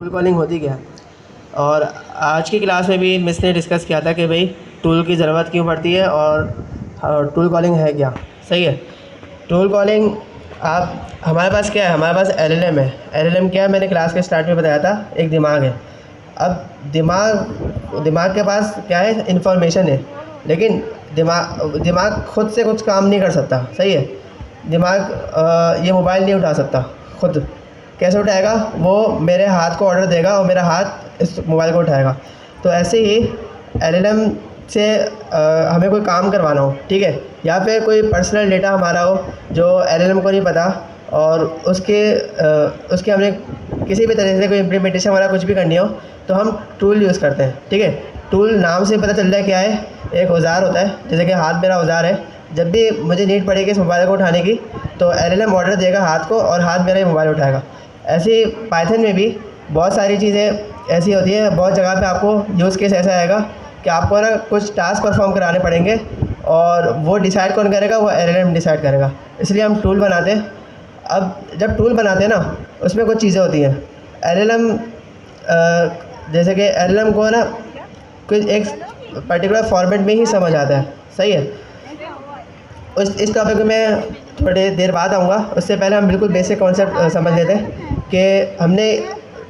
Tool calling होती क्या है। और आज की क्लास में भी मिस ने डिस्कस किया था कि भाई टूल की ज़रूरत क्यों पड़ती है और टूल कॉलिंग है क्या। सही है। टूल कॉलिंग आप हमारे पास क्या है, हमारे पास एलएलएम है। एलएलएम क्या है, मैंने क्लास के स्टार्ट में बताया था, एक दिमाग है। अब दिमाग के पास क्या है, इन्फॉर्मेशन है, लेकिन दिमाग खुद से कुछ काम नहीं कर सकता। सही है। दिमाग ये मोबाइल नहीं उठा सकता खुद। कैसे उठाएगा, वो मेरे हाथ को ऑर्डर देगा और मेरा हाथ इस मोबाइल को उठाएगा। तो ऐसे ही एलएलएम से हमें कोई काम करवाना हो, ठीक है, या फिर कोई पर्सनल डेटा हमारा हो जो एलएलएम को नहीं पता, और उसके हमने किसी भी तरह से कोई इम्प्लीमेंटेशन वाला कुछ भी करनी हो, तो हम टूल यूज़ करते हैं। ठीक है। टूल नाम से पता चल रहा है क्या है, एक औज़ार होता है। जैसे कि हाथ मेरा औज़ार है, जब भी मुझे नीड पड़ेगी इस मोबाइल को उठाने की, तो एलएलएम ऑर्डर देगा हाथ को और हाथ मेरा ही मोबाइल उठाएगा। ऐसे ही पाइथन में भी बहुत सारी चीज़ें ऐसी होती हैं। बहुत जगह पे आपको यूज़ केस ऐसा आएगा कि आपको ना कुछ टास्क परफॉर्म कराने पड़ेंगे, और वो डिसाइड कौन करेगा, वो एलएलएम डिसाइड करेगा। इसलिए हम टूल बनाते हैं। अब जब टूल बनाते हैं ना, उसमें कुछ चीज़ें होती हैं। एलएलएम जैसे कि एलएलएम को ना कुछ एक पर्टिकुलर फॉर्मेट में ही समझ आता है। सही है। इस टॉपिक में मैं थोड़ी देर बाद आऊँगा। उससे पहले हम बिल्कुल बेसिक कॉन्सेप्ट समझ लेते हैं कि हमने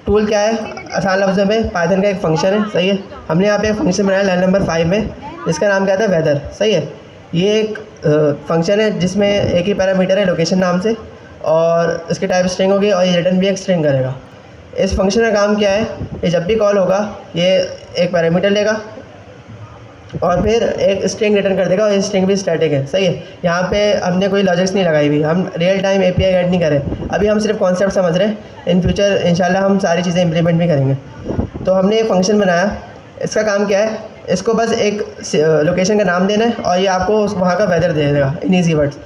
टूल क्या है। आसान लफ्ज़ों में पाइथन का एक फ़ंक्शन है। सही है। हमने यहाँ पे एक फ़ंक्शन बनाया लाइन नंबर 5 में, जिसका नाम क्या था, वेदर। सही है। ये एक फ़ंक्शन है जिसमें एक ही पैरामीटर है लोकेशन नाम से, और इसकी टाइप स्ट्रिंग होगी, और ये रिटर्न भी एक स्ट्रिंग करेगा। इस फंक्शन का काम क्या है, ये जब भी कॉल होगा ये एक पैरामीटर लेगा और फिर एक स्ट्रिंग रिटर्न कर देगा, और ये स्ट्रिंग भी स्टैटिक है। सही है। यहाँ पे हमने कोई लॉजिक्स नहीं लगाई हुई, हम रियल टाइम एपीआई ऐड नहीं करें। अभी हम सिर्फ कॉन्सेप्ट समझ रहे हैं। इन फ्यूचर इंशाल्लाह हम सारी चीज़ें इंप्लीमेंट भी करेंगे। तो हमने एक फ़ंक्शन बनाया। इसका काम क्या है, इसको बस एक लोकेशन का नाम देना है, और ये आपको वहाँ का वेदर दे देगा इन ईजी वर्ड्स।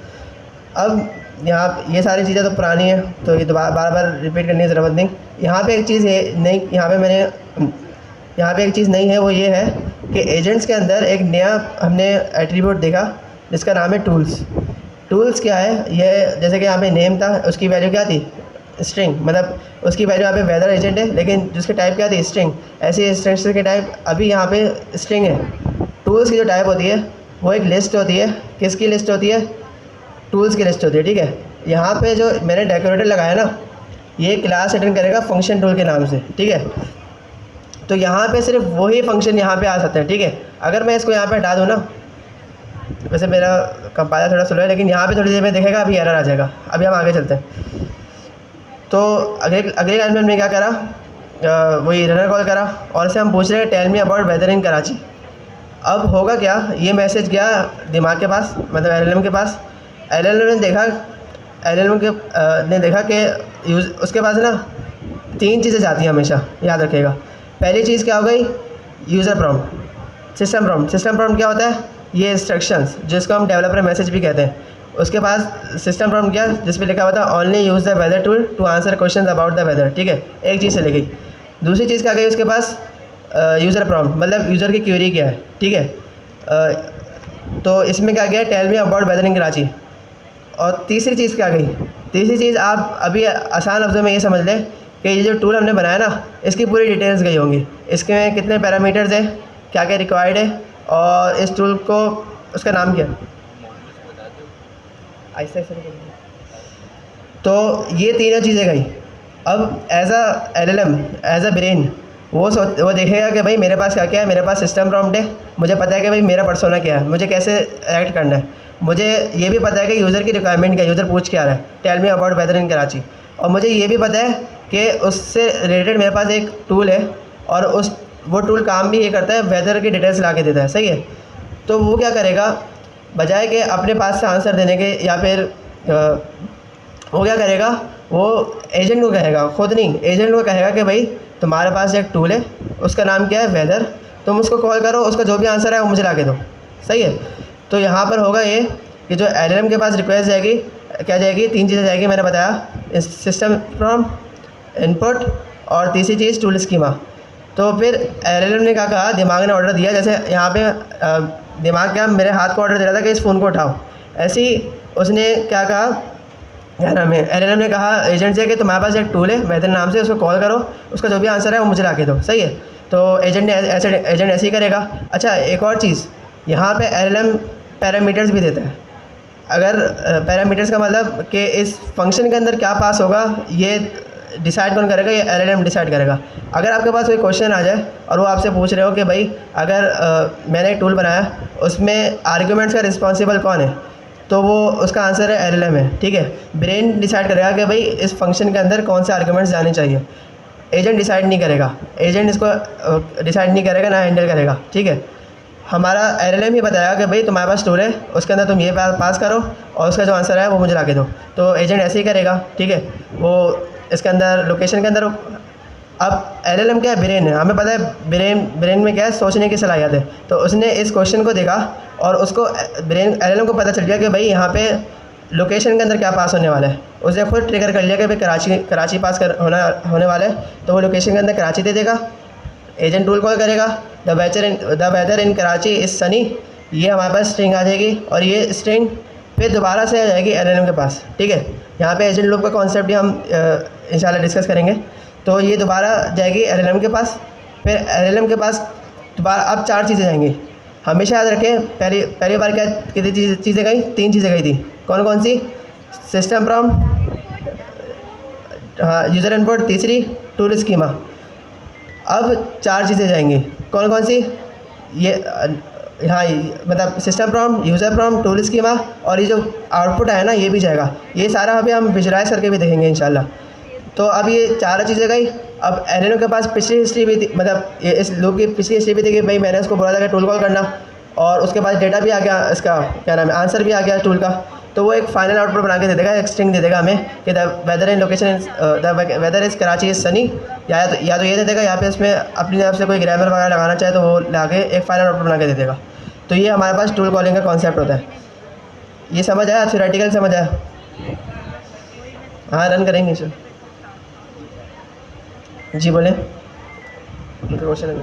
अब यहाँ ये सारी चीज़ें तो पुरानी है, तो ये बार बार रिपीट करने की ज़रूरत नहीं। यहाँ पे एक चीज़ है नहीं, यहाँ पे एक चीज़ नहीं है, वो ये है कि एजेंट्स के अंदर एक नया हमने एट्रीब्यूट देखा जिसका नाम है टूल्स। टूल्स क्या है, ये जैसे कि यहाँ पे नेम था, उसकी वैल्यू क्या थी, स्ट्रिंग। मतलब उसकी वैल्यू यहाँ पे वेदर एजेंट है, लेकिन जिसकी टाइप क्या थी, स्ट्रिंग। ऐसे स्ट्रिंग्स की टाइप अभी यहाँ पे स्ट्रिंग है। टूल्स की जो टाइप होती है वो एक लिस्ट होती है। किसकी लिस्ट होती है, टूल्स की लिस्ट होती है। ठीक है। यहाँ पे जो मैंने डेकोरेटर लगाया ना, ये क्लास रिटर्न करेगा फंक्शन टूल के नाम से। ठीक है। तो यहाँ पे सिर्फ वही फंक्शन यहाँ पे आ सकते हैं। ठीक है। अगर मैं इसको यहाँ पे हटा दूँ ना, वैसे मेरा कंपाइलर थोड़ा स्लो है, लेकिन यहाँ पे थोड़ी देर में देखेगा अभी एरर आ जाएगा। अभी हम आगे चलते हैं। तो अगले लाइन में हमने क्या करा, वही रनर कॉल करा, और इसे हम पूछ रहे हैं tell me about whether in Karachi. अब होगा क्या, ये मैसेज गया दिमाग के पास, मतलब एलएलएम के पास। एलएलएम ने देखा कि उसके पास ना 3 चीज़ें जाती हैं हमेशा, याद रखिएगा। पहली चीज़ क्या हो गई, user prompt, system prompt. System prompt क्या होता है, ये इंस्ट्रक्शंस जिसको हम डेवलपर मैसेज भी कहते हैं। उसके पास सिस्टम प्रॉम्प्ट क्या, जिस पे लिखा हुआ था only use the weather tool to answer question about the weather. ठीक है। एक चीज़ चली गई। दूसरी चीज़ क्या गई उसके पास, यूज़र प्रॉम्प्ट, मतलब यूज़र की क्वेरी क्या है। ठीक है। तो इसमें क्या गया, tell me about whether in Karachi. और तीसरी चीज़ क्या गई, तीसरी चीज़ आप अभी आसान लफ्ज़ों में ये समझ लें कि ये जो टूल हमने बनाया ना, इसकी पूरी डिटेल्स गई होंगी। इसके कितने पैरामीटर्स हैं, क्या क्या रिक्वायर्ड है, और इस टूल को उसका नाम क्या है, ऐसे तो ये तीनों चीज़ें गई। अब as a LLM, as a brain, वो देखेगा कि भाई मेरे पास क्या क्या है। मेरे पास सिस्टम प्रॉम्प्ट है, मुझे पता है कि भाई मेरा पर्सोना क्या है, मुझे कैसे एक्ट करना है। मुझे ये भी पता है कि यूज़र की रिक्वायरमेंट क्या है, यूज़र पूछ क्या रहा है, tell me about whether in Karachi. और मुझे ये भी पता है कि उससे रिलेटेड मेरे पास एक टूल है, और वो टूल काम भी ये करता है, वेदर की डिटेल्स ला के देता है। सही है। तो वो क्या करेगा, बजाय कि अपने पास से आंसर देने के, या फिर वो क्या करेगा, वो एजेंट को कहेगा, खुद नहीं, एजेंट को कहेगा कि भाई तुम्हारे पास एक टूल है, उसका नाम क्या है, वेदर। तुम उसको कॉल करो, उसका जो भी आंसर है वो मुझे ला के दो। सही है। तो यहाँ पर होगा ये कि जो एलएलएम के पास रिक्वेस्ट जाएगी, क्या जाएगी, 3 चीज़ें जाएगी, मैंने बताया, सिस्टम प्रॉम्प्ट, इनपुट, और तीसरी चीज़ टूल स्कीमा। तो फिर एलएलएम ने क्या कहा, दिमाग ने ऑर्डर दिया। जैसे यहाँ पे दिमाग क्या मेरे हाथ को ऑर्डर दे रहा था कि इस फ़ोन को उठाओ, ऐसे ही उसने क्या कहा क्या नाम है, LLM ने कहा एजेंट से कि तुम्हारे पास एक टूल है वेदर नाम से, उसको कॉल करो, उसका जो भी आंसर है वो मुझे ला के दो। सही है, तो एजेंट ऐसे ही करेगा। अच्छा, एक और चीज़, यहाँ पे LLM पैरामीटर्स भी देता है। अगर पैरामीटर्स का मतलब कि इस फंक्शन के अंदर क्या पास होगा, ये डिसाइड कौन करेगा, ये LLM डिसाइड करेगा। अगर आपके पास कोई क्वेश्चन आ जाए और वो आपसे पूछ रहे हो कि भाई अगर मैंने एक टूल बनाया, उसमें आर्ग्यूमेंट्स का रिस्पॉन्सिबल कौन है, तो वो उसका आंसर है LLM है। ठीक है, ब्रेन डिसाइड करेगा कि भाई इस फंक्शन के अंदर कौन से आर्ग्यूमेंट्स जाने चाहिए। एजेंट डिसाइड नहीं करेगा, एजेंट इसको डिसाइड नहीं करेगा, ना हैंडल करेगा। ठीक है, हमारा LLM ही बताएगा कि भाई तुम्हारे पास टूल है, उसके अंदर तुम ये पास करो और उसका जो आंसर है वो मुझे ला के दो। तो एजेंट ऐसे ही करेगा। ठीक है, वो इसके अंदर लोकेशन के अंदर, अब LLM क्या है, ब्रेन है, हमें पता है ब्रेन में क्या है, सोचने की सलाहियत है। तो उसने इस क्वेश्चन को देखा और उसको LLM को पता चल गया कि भाई यहाँ पे लोकेशन के अंदर क्या पास होने वाला है। उसने खुद ट्रिगर कर लिया कि भाई कराची पास होने वाला है, तो वो लोकेशन के अंदर कराची दे देगा। एजेंट टूल कॉल करेगा, the weather in Karachi is sunny, ये हमारे पास स्ट्रिंग आ जाएगी और ये स्ट्रिंग फिर दोबारा से आ जाएगी LLM के पास। ठीक है, यहाँ पे एजेंट लूप का कॉन्सेप्ट भी हम इंशाल्लाह डिस्कस करेंगे। तो ये दोबारा जाएगी LLM के पास, फिर LLM के पास दोबारा अब 4 चीज़ें जाएंगी। हमेशा याद रखें, पहली बार क्या कितनी चीज़ें गई, 3 चीज़ें गई थी। कौन कौन सी? सिस्टम प्रॉम्प्ट, हाँ यूज़र इनपुट, तीसरी टूल स्कीमा। अब 4 चीज़ें जाएंगी, कौन कौन सी? ये हाँ, मतलब system prompt, user prompt, tool schema, और ये जो आउटपुट है ना, ये भी जाएगा। ये सारा अभी हम विजुलाइज करके भी देखेंगे इंशाल्लाह। तो अब ये 4 चीज़ें गई। अब LLM के पास पिछली हिस्ट्री भी थी, मतलब ये इस लूप की पिछली हिस्ट्री भी थी कि भाई मैंने उसको बोला था कि टूल कॉल करना, और उसके बाद डेटा भी आ गया, इसका क्या नाम है, आंसर भी आ गया टूल का। तो वो एक फाइनल आउटपुट बना के दे देगा, एक स्ट्रिंग दे देगा हमें कि the weather in location the weather is Karachi is sunny, या तो ये दे देगा, या फिर उसमें अपनी तरफ से कोई ग्रामर वगैरह लगाना चाहे तो वो ला के एक फाइनल आउटपुट बना के दे देगा। तो ये हमारे पास टूल कॉलिंग का कॉन्सेप्ट होता है। ये समझ आया, थ्योरेटिकल समझ आया? हाँ, रन करेंगे सर। जी बोलें, क्वेश्चन है।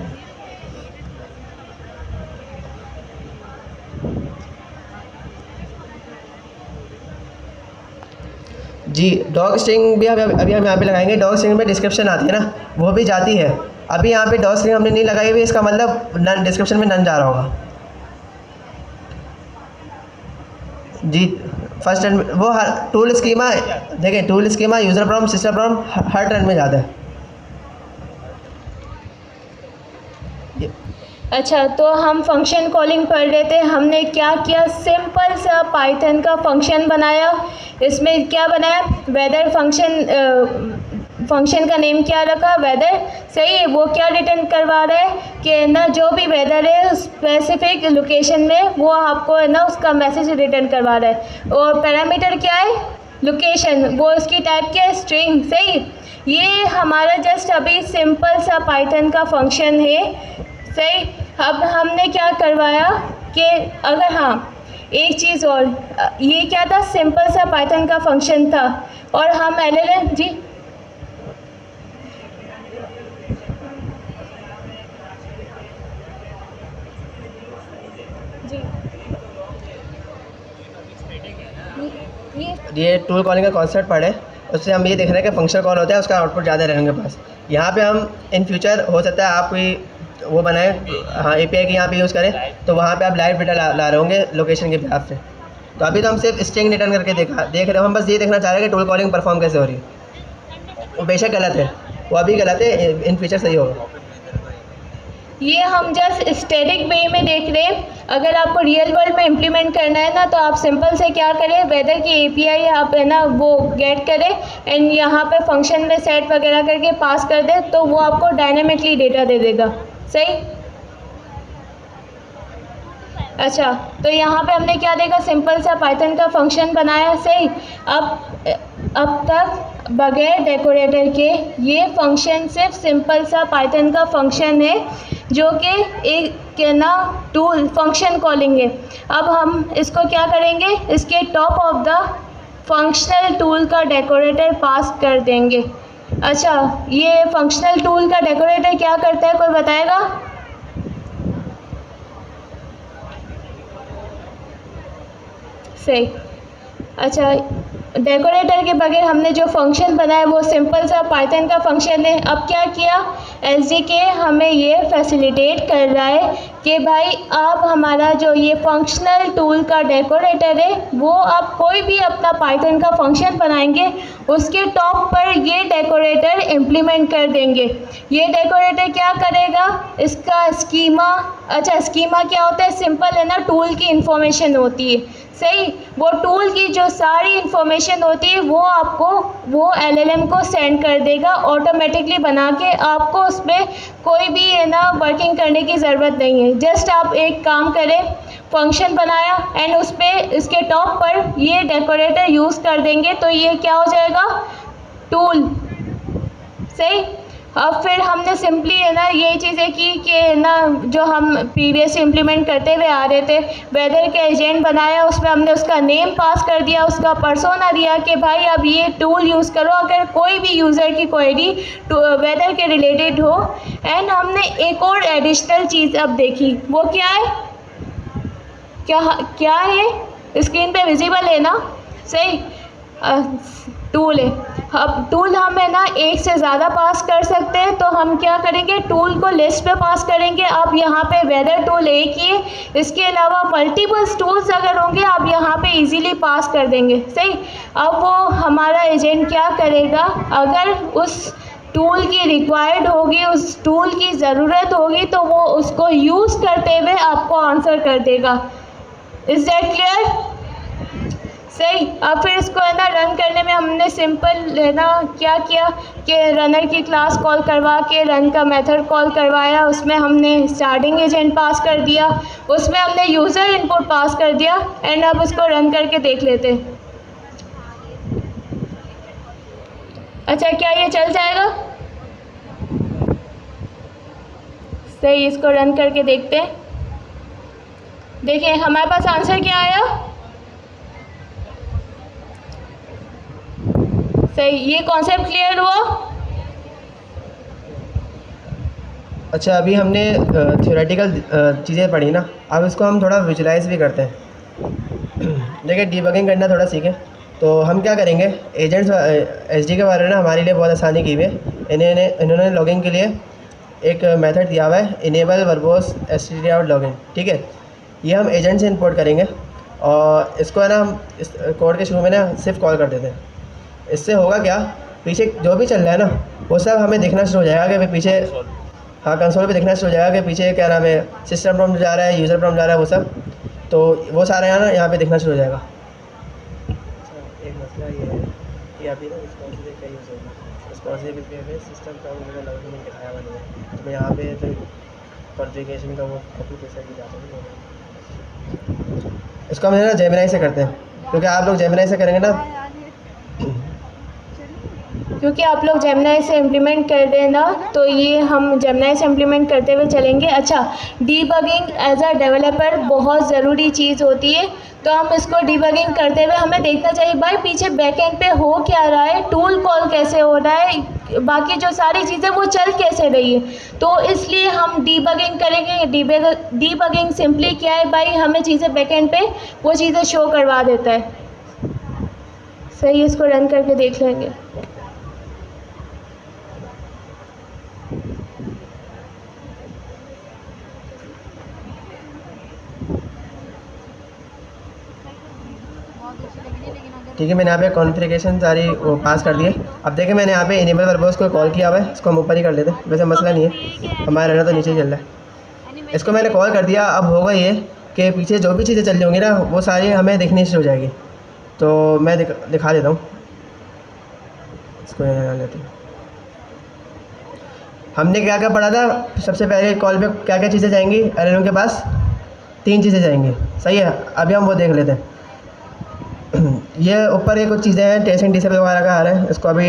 जी, डॉग स्ट्रिंग भी अभी हम यहाँ पे लगाएंगे। डॉग स्ट्रिंग में डिस्क्रिप्शन आती है ना, वो भी जाती है। अभी यहाँ पे डॉग स्ट्रिंग हमने नहीं लगाई हुई, इसका मतलब नन, डिस्क्रिप्शन में नन जा रहा होगा। जी, फर्स्ट रन वो हर टूल स्कीमा, देखें tool schema, user prompt, system prompt हर रन में जाता है। अच्छा, तो हम फंक्शन कॉलिंग पढ़ लेते हैं। हमने क्या किया, सिंपल सा पाइथन का फंक्शन बनाया। इसमें क्या बनाया, वेदर फंक्शन का नेम क्या रखा, वेदर। सही है, वो क्या रिटर्न करवा रहा है कि ना जो भी वेदर है स्पेसिफिक लोकेशन में, वो आपको है ना उसका मैसेज रिटर्न करवा रहा है। और पैरामीटर क्या है, लोकेशन, वो उसकी टाइप क्या है, स्ट्रिंग। सही, ये हमारा जस्ट अभी सिंपल सा पाइथन का फंक्शन है। सही, अब हमने क्या करवाया कि अगर, हाँ एक चीज़ और, ये क्या था, सिंपल सा पाइथन का फंक्शन था, और हम LLM जी ये टूल कॉलिंग का कॉन्सेप्ट पढ़े, उससे हम ये देख रहे हैं कि फंक्शन कॉल होता है, उसका आउटपुट ज़्यादा रहेंगे पास। यहाँ पे हम इन फ्यूचर हो सकता है आप कोई वो बनाए, हाँ API की यहाँ पे यूज़ करें, तो वहाँ पे आप लाइव डेटा ला रहे होंगे लोकेशन के हिसाब से। तो अभी तो हम सिर्फ स्ट्रिंग रिटर्न करके देख रहे हो, हम बस ये देखना चाह रहे हैं कि टूल कॉलिंग परफॉर्म कैसे हो रही है। वो बेशक गलत है, वो अभी गलत है, इन फ्यूचर सही होगा। ये हम जस्ट स्टैटिक वे में देख रहे हैं। अगर आपको रियल वर्ल्ड में इम्प्लीमेंट करना है ना, तो आप सिंपल से क्या करें, वेदर की API आप है ना वो गेट करें, एंड यहाँ पे फंक्शन में सेट वगैरह करके पास कर दें, तो वो आपको डायनेमिकली डेटा दे देगा। सही, अच्छा, तो यहाँ पे हमने क्या देखा, सिंपल सा पाइथन का फंक्शन बनाया। सही, अब तक बगैर डेकोरेटर के ये फंक्शन सिर्फ सिंपल सा पाइथन का फंक्शन है, जो कि एक ना टूल फंक्शन कॉलिंग है। अब हम इसको क्या करेंगे, इसके top of the functional tool का डेकोरेटर पास कर देंगे। अच्छा, ये फंक्शनल टूल का डेकोरेटर क्या करता है, कोई बताएगा? सही, अच्छा डेकोरेटर के बगैर हमने जो फंक्शन बनाया वो सिंपल सा पाइथन का फंक्शन है। अब क्या किया, एसडीके हमें ये फैसिलिटेट कर रहा है कि भाई आप हमारा जो ये फंक्शनल टूल का डेकोरेटर है वो आप कोई भी अपना पाइथन का फंक्शन बनाएंगे उसके टॉप पर ये डेकोरेटर इम्प्लीमेंट कर देंगे। ये डेकोरेटर क्या करेगा, इसका स्कीमा, अच्छा स्कीमा क्या होता है, सिंपल है ना, टूल की इंफॉर्मेशन होती है, सही। वो टूल की जो सारी इंफॉर्मेशन होती है वो आपको वो एलएलएम को सेंड कर देगा ऑटोमेटिकली बना के। आपको उस पर कोई भी है ना वर्किंग करने की ज़रूरत नहीं है। जस्ट आप एक काम करें, फंक्शन बनाया एंड उस पर इसके टॉप पर ये डेकोरेटर यूज़ कर देंगे तो ये क्या हो जाएगा, टूल, सही। अब फिर हमने सिंपली है ना यही चीज़ें की कि ना जो हम प्रीवियस इम्प्लीमेंट करते हुए आ रहे थे, वेदर के एजेंट बनाया, उसमें हमने उसका नेम पास कर दिया, उसका पर्सोना दिया कि भाई अब ये टूल यूज़ करो अगर कोई भी यूज़र की क्वेरी वेदर के रिलेटेड हो। एंड हमने एक और एडिशनल चीज़ अब देखी, वो क्या है, क्या है, स्क्रीन पे विजिबल है ना, सही, टूल है। अब टूल हम है ना एक से ज़्यादा पास कर सकते हैं, तो हम क्या करेंगे, टूल को लिस्ट पे पास करेंगे। अब यहाँ पे वेदर टूल एक ही है, इसके अलावा मल्टीपल टूल्स अगर होंगे आप यहाँ पे इजीली पास कर देंगे, सही। अब वो हमारा एजेंट क्या करेगा, अगर उस टूल की रिक्वायर्ड होगी, उस टूल की ज़रूरत होगी तो वो उसको यूज़ करते हुए आपको आंसर कर देगा। इज़ दैट क्लियर, सही। अब फिर इसको है ना रन करने में हमने सिंपल है ना क्या किया कि रनर की क्लास कॉल करवा के रन का मेथड कॉल करवाया, उसमें हमने स्टार्टिंग एजेंट पास कर दिया, उसमें हमने यूज़र इनपुट पास कर दिया। एंड अब इसको रन करके देख लेते। अच्छा क्या ये चल जाएगा, सही। इसको रन करके देखते हैं। देखिए हमारे पास आंसर क्या आया, सही। ये कॉन्सेप्ट क्लियर हुआ। अच्छा अभी हमने थ्योरेटिकल चीज़ें पढ़ी ना, अब इसको हम थोड़ा विजुलाइज भी करते हैं। देखिए डीबगिंग करना थोड़ा सीखें तो हम क्या करेंगे, एजेंट्स एसडी के बारे में ना हमारे लिए बहुत आसानी की हुई है। इन्होंने लॉगिंग के लिए एक मेथड दिया हुआ है, इनेबल वर्बोस stdout लॉगिन, ठीक है। ये हम एजेंट से इंपोर्ट करेंगे और इसको है ना हम इस कोड के शुरू में ना सिर्फ कॉल कर देते हैं। इससे होगा क्या, पीछे जो भी चल रहा है ना वो सब हमें देखना शुरू हो जाएगा कि पीछे, हाँ कंसोल पे देखना शुरू हो जाएगा कि पीछे क्या नाम है, सिस्टम प्रॉम्प्ट जा रहा है, यूज़र प्रॉम्प्ट जा रहा है, वो सब, तो वो सारा यहाँ पे देखना शुरू हो जाएगा। एक मसला ये है कि अभी ना रिस्पॉन्सिव का यूज़ होगा, रिस्पॉन्सिव पे सिस्टम प्रॉम्प्ट लॉगिन में दिखाया हुआ नहीं है, तो यहाँ पे तो कॉन्फ़िगरेशन का वो एप्लीकेशन की जाता है। इसको हम ना जेमिनी से करते हैं, क्योंकि आप लोग जेमिनी से करेंगे ना, क्योंकि आप लोग जेमिनी से इम्प्लीमेंट कर रहे हैं ना, तो ये हम जेमिनी से इम्प्लीमेंट करते हुए चलेंगे। अच्छा, डीबगिंग एज अ डेवलपर बहुत ज़रूरी चीज़ होती है, तो हम इसको डीबगिंग करते हुए हमें देखना चाहिए भाई पीछे बैकएंड पे हो क्या रहा है, टूल कॉल कैसे हो रहा है, बाकी जो सारी चीज़ें वो चल कैसे रही है। तो इसलिए हम डीबगिंग करेंगे। डीबगिंग सिंपली क्या है भाई, हमें चीज़ें बैकएंड पे वो चीज़ें शो करवा देता है, सही। इसको रन करके देख लेंगे। ठीक है, मैंने यहाँ पे कॉन्फ़िगरेशन सारी वो पास कर दिए। अब देखिए मैंने यहाँ पे इनेबल वर्बोस को कॉल किया हुआ है, इसको हम ऊपर ही कर लेते हैं, वैसे मसला नहीं है, हमारा रहना तो नीचे ही चल रहा है। इसको मैंने कॉल कर दिया। अब होगा ये कि पीछे जो भी चीज़ें चल रही होंगी ना वो सारी हमें देखनी शुरू हो जाएगी। तो मैं दिखा देता हूँ, इसको यहाँ लेते हैं। हमने क्या क्या पढ़ा था, सबसे पहले कॉल पे क्या क्या चीज़ें जाएंगी, एलएलएम के पास 3 चीज़ें जाएंगी, सही है। अभी हम वो देख लेते हैं। ये ऊपर ये कुछ चीज़ें हैं, टेस्ट एंड डिसेबल वगैरह का आ रहा है, इसको अभी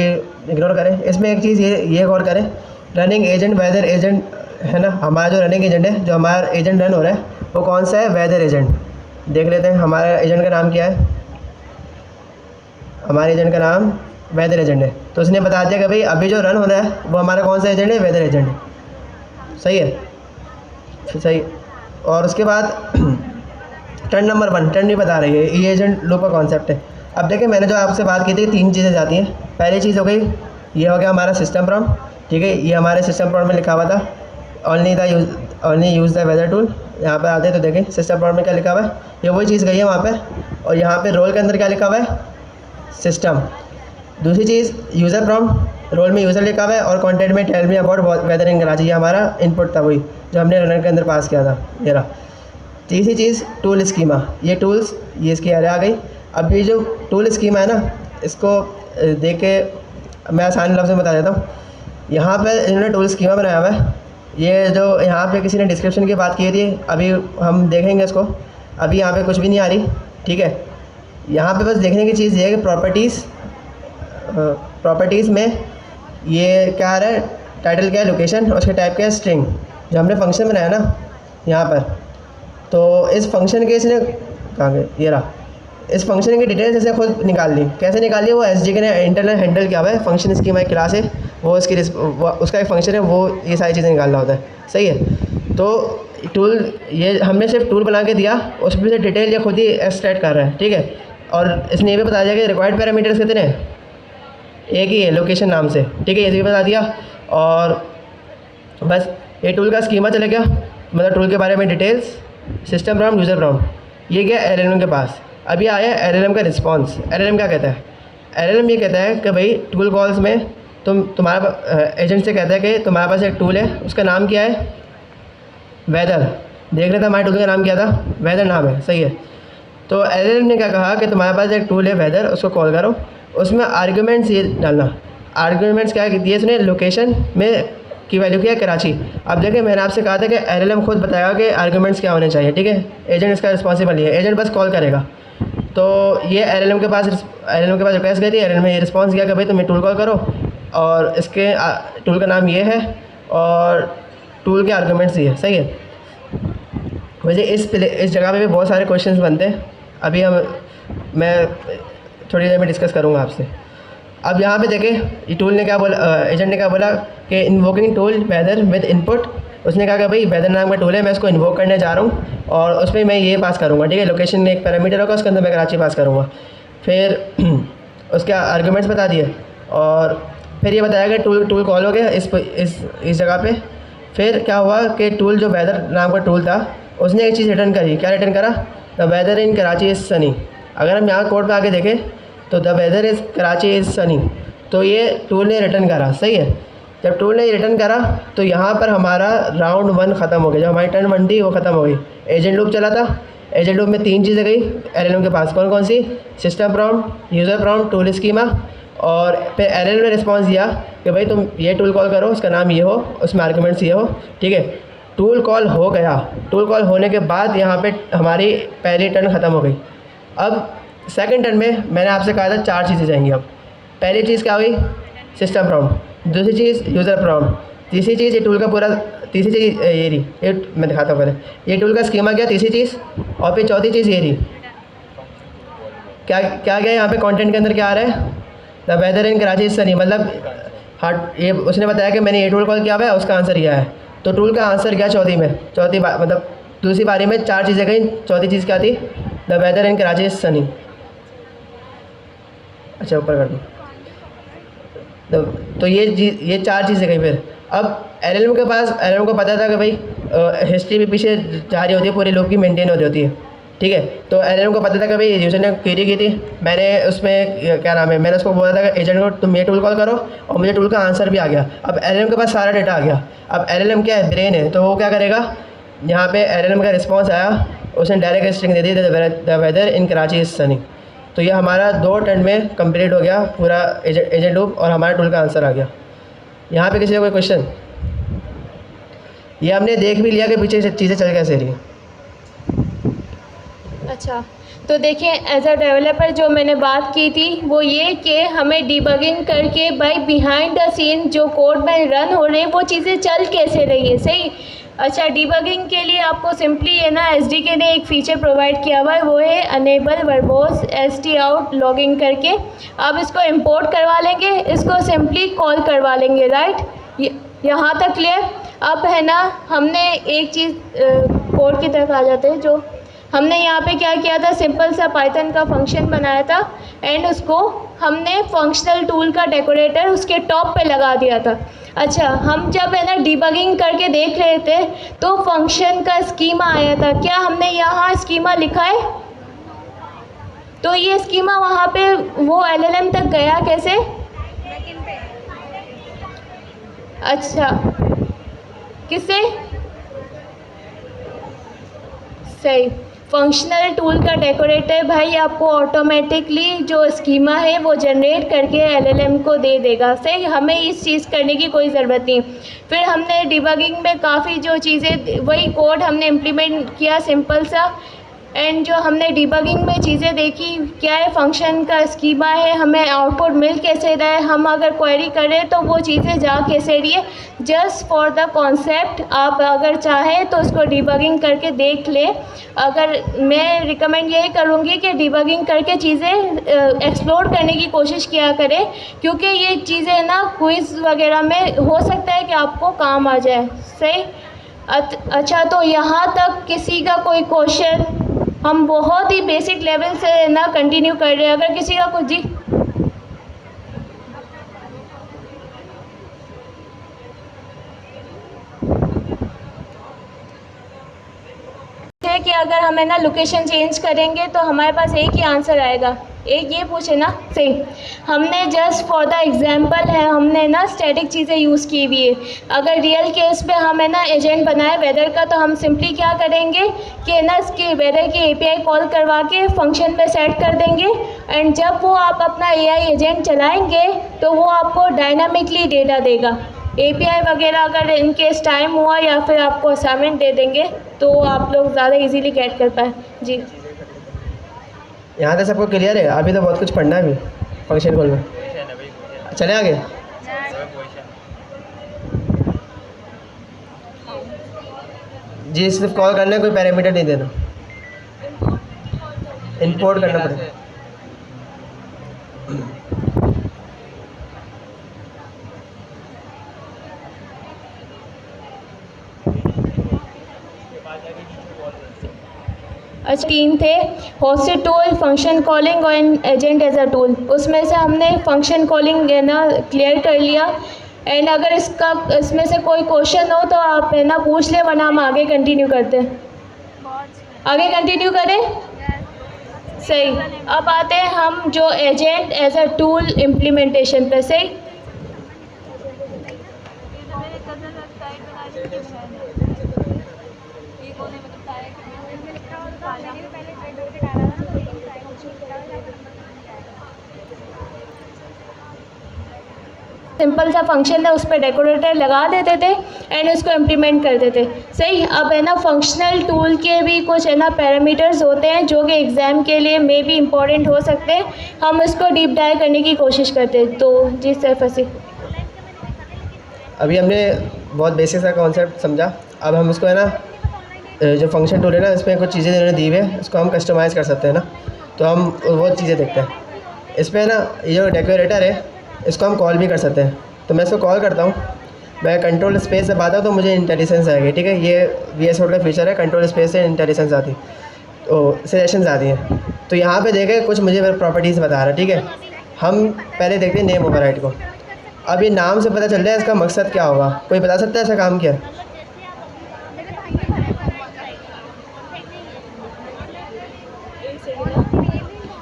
इग्नोर करें। इसमें एक चीज़ ये गौर करें, रनिंग एजेंट वेदर एजेंट है ना, हमारा जो रनिंग एजेंट है, जो हमारा एजेंट रन हो रहा है वो कौन सा है, वेदर एजेंट। देख लेते हैं हमारे एजेंट का नाम क्या है, हमारे एजेंट का नाम वेदर एजेंट है। तो उसने बता दिया कि भाई अभी जो रन हो रहा है वो हमारा कौन सा एजेंट है, वेदर एजेंट है, सही है, सही। और उसके बाद टर्न नंबर 1 टर्न भी बता रही है, ये एजेंट लूप का कॉन्सेप्ट है। अब देखिए मैंने जो आपसे बात की थी 3 चीज़ें जाती हैं। पहली चीज़ हो गई, ये हो गया हमारा सिस्टम प्रॉम्प्ट, ठीक है, ये हमारे सिस्टम प्रॉम्प्ट में लिखा हुआ था only use the weather tool. यहाँ पर आते हैं तो देखें सिस्टम प्रॉम्प्ट में क्या लिखा हुआ है, ये वही चीज़ गई है वहाँ पर। और यहाँ पे रोल के अंदर क्या लिखा हुआ है, सिस्टम। दूसरी चीज़ यूज़र प्रॉम्प्ट, रोल में यूज़र लिखा हुआ है, और कंटेंट में tell me about whether in Karachi, ये हमारा इनपुट था, वही जो हमने रनर के अंदर पास किया था, ये रहा। तीसरी चीज़ टूल स्कीमा, ये टूल्स, ये इसकी एरे आ गई। अब ये जो टूल स्कीमा है ना, इसको देख के मैं आसान लफ्ज़ में बता देता हूँ। यहाँ पर इन्होंने टूल स्कीमा बनाया हुआ है। ये जो यहाँ पे किसी ने डिस्क्रिप्शन की बात की थी, अभी हम देखेंगे इसको, अभी यहाँ पे कुछ भी नहीं आ रही, ठीक है। यहाँ पे बस देखने की चीज़ ये है कि प्रॉपर्टीज़ में ये क्या आ रहा है, टाइटल क्या है, लोकेशन, और उसके टाइप क्या है, स्ट्रिंग। जो हमने फंक्शन बनाया ना यहाँ पर, तो इस फंक्शन के इसने कहाँ गए, ये रहा, इस फंक्शन की डिटेल्स इसने खुद निकाल ली। कैसे निकाली, वो एसडीके ने इंटरनल हैंडल किया हुआ है, फंक्शन स्कीमा एक क्लास है, वो उसका एक फंक्शन है, वो ये सारी चीज़ें निकालना होता है, सही है। तो टूल, ये हमने सिर्फ टूल बना के दिया, उसमें से डिटेल ये खुद ही एक्सट्रैक्ट कर रहा है, ठीक है। और इसने ये भी बता दिया कि रिक्वायर्ड पैरामीटर्स कितने हैं, एक ही है, लोकेशन नाम से, ठीक है, ये भी बता दिया। और बस ये टूल का स्कीमा चला गया, मतलब टूल के बारे में details, system prompt, user prompt, ये गया एलएलएम के पास। अभी आया एलएलएम का रिस्पांस। एलएलएम क्या कहता है, एलएलएम ये कहता है कि भाई टूल कॉल्स में तुम्हारा एजेंट से कहता है कि तुम्हारे पास एक टूल है, उसका नाम क्या है, वेदर। देख रहे थे हमारे टूल का नाम क्या था, वेदर नाम है, सही है। तो एलएलएम ने क्या कहा कि तुम्हारे पास एक टूल है वेदर, उसको कॉल करो, उसमें आर्ग्यूमेंट्स ये डालना। आर्ग्यूमेंट्स क्या दिए इसने, लोकेशन में की वैल्यू क्या है, कराची। अब देखिए मैंने आपसे कहा था कि एलएलएम खुद बताएगा कि आर्ग्यूमेंट्स क्या होने चाहिए, ठीक है, एजेंट इसका रिस्पॉन्सिबल नहीं है, एजेंट बस कॉल करेगा। तो ये एलएलएम के पास रिक्वेस्ट गई थी, एलएलएम ने ये रिस्पॉन्स किया कि भाई तुम ये टूल कॉल करो, और इसके टूल का नाम ये है, और टूल के आर्ग्यूमेंट्स ये है, सही है। वैसे इस जगह पे भी बहुत सारे क्वेश्चंस बनते हैं, अभी मैं थोड़ी देर में डिस्कस करूँगा आपसे। अब यहाँ पे देखें ये टूल ने क्या बोला, एजेंट ने क्या बोला कि invoking tool weather with input. उसने कहा कि भाई वेदर नाम का टूल है, मैं इसको इन्वोक करने जा रहा हूँ, और उस पर मैं ये पास करूँगा, ठीक है, लोकेशन में एक पैरामीटर होगा, उसके अंदर मैं कराची पास करूँगा। फिर उसके आर्गूमेंट्स बता दिए, और फिर ये बताया कि टूल कॉल हो गया इस जगह पे। फिर क्या हुआ कि टूल जो वेदर नाम का टूल था, उसने एक चीज़ रिटर्न करी। क्या रिटर्न करा, the weather in Karachi is sunny. अगर हम यहाँ कोड पे आके देखें तो the weather is Karachi is sunny, तो ये टूल ने रिटर्न करा, सही है। जब टूल ने रिटर्न करा तो यहाँ पर हमारा राउंड 1 ख़त्म हो गया, जो हमारी टर्न 1 थी वो ख़त्म हो गई। एजेंट लूप चला था, एजेंट लूप में 3 चीज़ें गई एलएलएम के पास, कौन कौन सी, system prompt, user prompt, tool schema. और फिर एलएलएम ने रिस्पॉन्स दिया कि भाई तुम ये टूल कॉल करो, उसका नाम ये हो, उसमें आर्गूमेंट्स ये हो, ठीक है। टूल कॉल हो गया, टूल कॉल होने के बाद यहाँ पे हमारी पहली टर्न ख़त्म हो गई। अब सेकंड टर्न में मैंने आपसे कहा था 4 चीज़ें जाएंगी। अब पहली चीज़ क्या हुई, सिस्टम प्रॉम्प्ट, दूसरी चीज़ यूज़र प्रॉम्प्ट, तीसरी चीज़ ये टूल का पूरा, तीसरी चीज़ ये रही, ये मैं दिखाता हूँ पहले, ये टूल का स्कीमा गया, तीसरी चीज़, और फिर चौथी चीज़ ये रही। क्या क्या गया यहाँ पे कंटेंट के अंदर क्या आ रहा है, the weather in Karachi is sunny, मतलब हाँ ये उसने बताया कि मैंने ये टूल कॉल किया हुआ है, उसका आंसर यह है। तो टूल का आंसर गया चौथी में, मतलब दूसरी बारी में 4 चीज़ें गई, चौथी चीज़ क्या थी, the weather in Karachi is sunny. अच्छा ऊपर कर दो। तो ये 4 चीज़ें गई। फिर अब एलएलएम के पास, एलएलएम को पता था कि भाई हिस्ट्री भी पीछे जारी होती है, पूरे लूप की मेंटेन होती है, ठीक है। तो एलएलएम को पता था कि भाई यूजर ने क्वेरी की थी, मैंने उसमें क्या नाम है, मैंने उसको बोला था कि एजेंट को तुम ये टूल कॉल करो, और मुझे टूल का आंसर भी आ गया। अब एलएलएम के पास सारा डेटा आ गया। अब एलएलएम क्या है, ब्रेन है, तो वो क्या करेगा, यहाँ पे एलएलएम का रिस्पॉन्स आया, उसने डायरेक्ट स्ट्रिंग दे दी, the weather in Karachi is sunny. तो ये हमारा 2 टर्न में कंप्लीट हो गया पूरा एजेंट लूप, और हमारा टूल का आंसर आ गया। यहाँ पे किसी का कोई क्वेश्चन, ये हमने देख भी लिया कि पीछे चीज़ें चल कैसे रही। अच्छा, तो देखिए एज अ डेवलपर जो मैंने बात की थी वो ये कि हमें डिबगिंग करके भाई बिहाइंड द सीन जो कोड में रन हो रहे हैं वो चीज़ें चल कैसे रही है, सही। अच्छा, डिबगिंग के लिए आपको सिंपली है ना एसडीके ने एक फ़ीचर प्रोवाइड किया हुआ है, वो है अनेबल वर्बोस STOUT लॉगिंग करके। आप इसको इंपोर्ट करवा लेंगे, इसको सिंपली कॉल करवा लेंगे, राइट। यहाँ तक क्लियर। अब है ना हमने एक चीज़ कोड की तरफ आ जाते हैं, जो हमने यहाँ पे क्या किया था, सिंपल सा पाइथन का फंक्शन बनाया था एंड उसको हमने फंक्शनल टूल का डेकोरेटर उसके टॉप पे लगा दिया था। अच्छा, हम जब है ना डिबगिंग करके देख रहे थे तो फंक्शन का स्कीमा आया था। क्या हमने यहाँ स्कीमा लिखा है? तो ये स्कीमा वहाँ पे वो एलएलएम तक गया कैसे? अच्छा, किससे? सही, फंक्शनल टूल का डेकोरेटर भाई आपको ऑटोमेटिकली जो स्कीमा है वो जनरेट करके एलएलएम को दे देगा। सही, हमें इस चीज़ करने की कोई ज़रूरत नहीं। फिर हमने डिबगिंग में काफ़ी जो चीज़ें, वही कोड हमने इम्प्लीमेंट किया सिंपल सा, एंड जो हमने डिबगिंग में चीज़ें देखी, क्या है फंक्शन का स्कीमा है, हमें आउटपुट मिल कैसे रहा है, हम अगर क्वेरी करें तो वो चीज़ें जा कैसे रही है। जस्ट फॉर द कॉन्सेप्ट आप अगर चाहें तो उसको डिबगिंग करके देख लें। अगर मैं रिकमेंड यही करूँगी कि डिबगिंग करके चीज़ें एक्सप्लोर करने की कोशिश किया करें, क्योंकि ये चीज़ें ना क्विज़ वगैरह में हो सकता है कि आपको काम आ जाए। सही, अच्छा, तो यहाँ तक किसी का कोई क्वेश्चन? हम बहुत ही बेसिक लेवल से ना कंटिन्यू कर रहे हैं। अगर किसी का कुछ, जी है कि अगर हमें ना लोकेशन चेंज करेंगे तो हमारे पास एक ही आंसर आएगा। एक ये पूछे ना, सही, हमने जस्ट फॉर द एग्जांपल है हमने ना स्टैटिक चीज़ें यूज़ की हुई है। अगर रियल केस पे हमें ना एजेंट बनाए वेदर का, तो हम सिंपली क्या करेंगे कि ना इसके वेदर की एपीआई कॉल करवा के फंक्शन पे सेट कर देंगे, एंड जब वो आप अपना एआई एजेंट चलाएंगे तो वो आपको डायनामिकली डेटा देगा। एपीआई वगैरह अगर इनकेस टाइम हुआ या फिर आपको असाइनमेंट दे देंगे तो आप लोग ज़्यादा इजीली गेट कर पाए। जी, यहाँ तक सबको क्लियर है? अभी तो बहुत कुछ पढ़ना है अभी फंक्शन कॉल में। चले आगे। जी, सिर्फ कॉल करना है, कोई पैरामीटर नहीं देना, इंपोर्ट करना पड़ेगा। अच्छा, 3 थे, होस्टेड टूल, फंक्शन कॉलिंग और एजेंट एज अ टूल। उसमें से हमने फंक्शन कॉलिंग है ना क्लियर कर लिया, एंड अगर इसमें से कोई क्वेश्चन हो तो आप है ना पूछ ले, वरना हम आगे कंटिन्यू करते हैं। आगे कंटिन्यू करें? सही, अब आते हैं हम जो agent as a tool implementation पे। सही, सिंपल सा फंक्शन है, उस पर डेकोरेटर लगा देते थे एंड उसको इम्प्लीमेंट कर देते। सही, अब है ना फंक्शनल टूल के भी कुछ है ना पैरामीटर्स होते हैं जो कि एग्ज़ाम के लिए मे भी इम्पोर्टेंट हो सकते हैं, हम उसको डीप डाइव करने की कोशिश करते हैं। तो जी सर, फंसी अभी हमने बहुत बेसिक सा कॉन्सेप्ट समझा। अब हम उसको है ना जो फंक्शन टूल है ना, इसमें कुछ चीज़ें इन्होंने दी हुई है, इसको हम कस्टमाइज़ कर सकते हैं ना। तो हम वो चीज़ें देखते हैं। इस पर ना ये जो डेकोरेटर है इसको हम कॉल भी कर सकते हैं। तो मैं इसको कॉल करता हूँ, मैं कंट्रोल स्पेस से बात हूँ तो मुझे इंटेलिजेंस आएगी। ठीक है, ये VS Code का फीचर है, कंट्रोल स्पेस से इंटेलिजेंस आती, तो सजेशंस आती हैं। तो यहाँ पे देखें कुछ मुझे प्रॉपर्टीज़ बता रहा है। ठीक है, हम पहले देखते हैं नेम ओवरराइड को। अब ये नाम से पता चल रहा है इसका मकसद क्या होगा, कोई बता सकता है ऐसा काम क्या?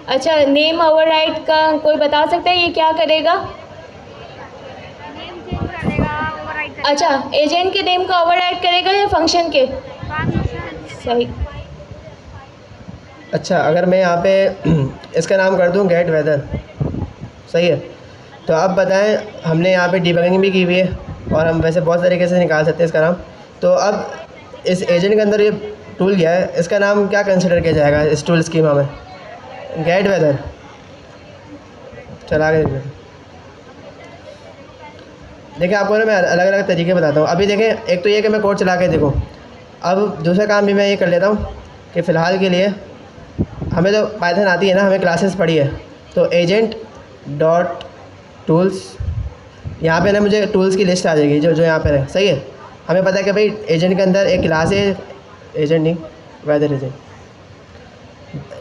अच्छा, नेम ओवरराइड का कोई बता सकता है ये क्या करेगा? अच्छा, एजेंट के नेम का ओवरराइड करेगा या फंक्शन के? सही, अच्छा, अगर मैं यहाँ पे इसका नाम कर दूँ गेट वेदर, सही है। तो आप बताएं, हमने यहाँ पे डिबगिंग भी की हुई है और हम वैसे बहुत तरीके से निकाल सकते हैं इसका नाम। तो अब इस एजेंट के अंदर ये टूल गया है, इसका नाम क्या कंसिडर किया जाएगा इस टूल स्कीमा में? Get weather. चला गया। देखिए, आपको ना मैं अलग अलग तरीके बताता हूँ। अभी देखें, एक तो ये कि मैं कोड चला के देखूँ। अब दूसरा काम भी मैं ये कर लेता हूँ कि फ़िलहाल के लिए हमें तो पाइथन आती है ना, हमें क्लासेस पढ़ी है। तो एजेंट डॉट टूल्स, यहाँ पे ना मुझे टूल्स की लिस्ट आ जाएगी जो यहाँ पर है। सही है, हमें पता है कि भाई एजेंट के अंदर एक क्लास है, एजेंट नहीं वेदर एजेंट।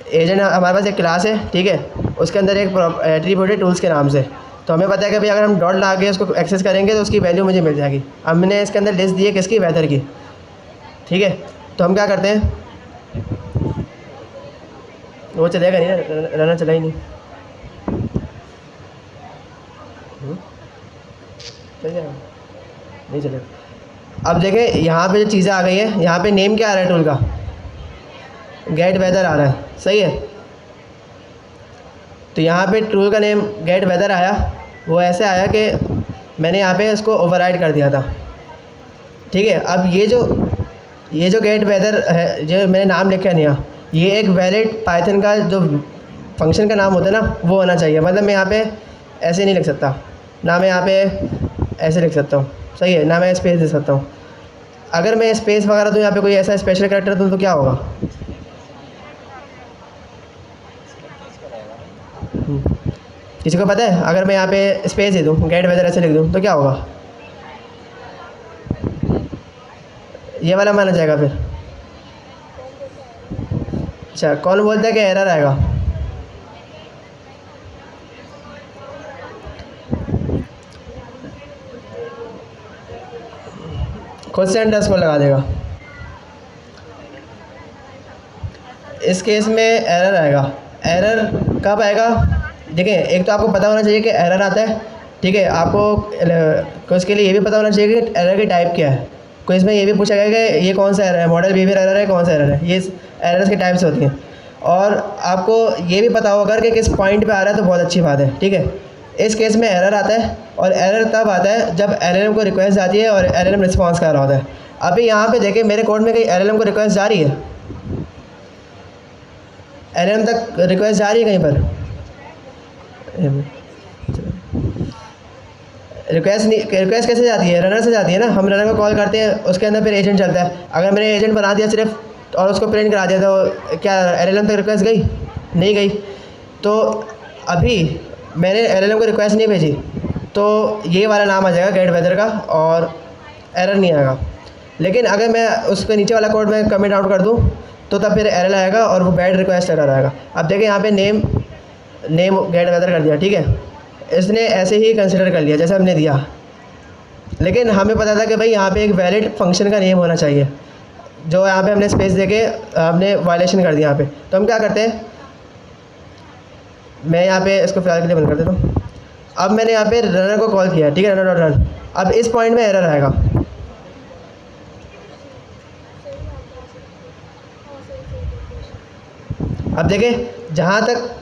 एजेंट हमारे पास एक क्लास है, ठीक है, उसके अंदर एक एट्रीब्यूट है टूल्स के नाम से। तो हमें पता है कि भाई अगर हम डॉट ला के उसको एक्सेस करेंगे तो उसकी वैल्यू मुझे मिल जाएगी। हमने इसके अंदर लिस्ट दी है किसकी, वेदर की, ठीक है। तो हम क्या करते हैं, वो चलेगा नहीं ना, रनर चला ही नहीं, चल जाएगा नहीं चलेगा। अब देखें यहाँ पे जो चीज़ें आ गई है, यहाँ पे नेम क्या आ रहा है टूल का, गेट वेदर आ रहा है, सही है। तो यहाँ पे टूल का नेम गेट वेदर आया, वो ऐसे आया कि मैंने यहाँ पे इसको ओवरराइड कर दिया था, ठीक है। अब ये जो गेट वेदर है, जो मैंने नाम लिखा है नया, ये एक वैलिड पाइथन का जो फंक्शन का नाम होता है ना, वो होना चाहिए। मतलब मैं यहाँ पे ऐसे नहीं लिख सकता ना, मैं यहाँ पे ऐसे लिख सकता हूँ, सही है ना, मैं स्पेस दे सकता हूँ। अगर मैं स्पेस वगैरह दूँ यहाँ पे कोई ऐसा स्पेशल कैरेक्टर दूँ तो क्या होगा, किसी को पता है? अगर मैं यहाँ पे स्पेस दे दूँ, गेट वेदर ऐसे लिख दूँ तो क्या होगा, ये वाला माना जाएगा फिर? अच्छा, कौन बोलता है कि एरर आएगा? खुद से अंडरस्कोर लगा देगा। इस केस में एरर आएगा। एरर कब आएगा? देखिए, एक तो आपको पता होना चाहिए कि एरर आता है, ठीक है। आपको उसके लिए ये भी पता होना चाहिए कि एरर की टाइप क्या है। कोई इसमें ये भी पूछा गया कि ये कौन सा एरर है, मॉडल बिहेवियर एरर है, कौन सा एरर है, ये एरर्स के टाइप्स होती हैं। और आपको ये भी पता होगा कि किस पॉइंट पे आ रहा है, तो बहुत अच्छी बात है, ठीक है। इस केस में एरर आता है, और एरर तब आता है जब एलएलएम को रिक्वेस्ट आती है और एलएलएम रिस्पॉन्स कर रहा होता है। अभी यहाँ पे देखें मेरे कोड में कहीं एलएलएम को रिक्वेस्ट जा रही है, एलएलएम तक रिक्वेस्ट जा रही है कहीं पर? रिक्वेस्ट कैसे जाती है? रनर से जाती है ना। हम रनर को कॉल करते हैं, उसके अंदर फिर एजेंट चलता है। अगर मैंने एजेंट बना दिया सिर्फ और उसको प्रिंट करा दिया तो क्या एलएलएम तक रिक्वेस्ट गई? नहीं गई। तो अभी मैंने एलएलएम को रिक्वेस्ट नहीं भेजी, तो ये वाला नाम आ जाएगा गेट वेदर का, और एरर नहीं आएगा। लेकिन अगर मैं उस पर नीचे वाला कोड में कमेंट आउट कर दूँ तो तब फिर एरर आएगा और वो बैड रिक्वेस्ट एरर आएगा। अब देखिए यहाँ पे नेम गेट वेदर कर दिया, ठीक है। इसने ऐसे ही कंसिडर कर लिया जैसे हमने दिया, लेकिन हमें पता था कि भाई यहाँ पे एक वैलिड फंक्शन का नेम होना चाहिए, जो यहाँ पे हमने स्पेस देके हमने वायलेशन कर दिया यहाँ पे। तो हम क्या करते हैं, मैं यहाँ पे इसको फिलहाल के लिए बंद कर देता हूँ। अब मैंने यहाँ पे रनर को कॉल किया, ठीक है, रनर डॉट रन। अब इस पॉइंट में एरर आएगा। अब देखें, जहाँ तक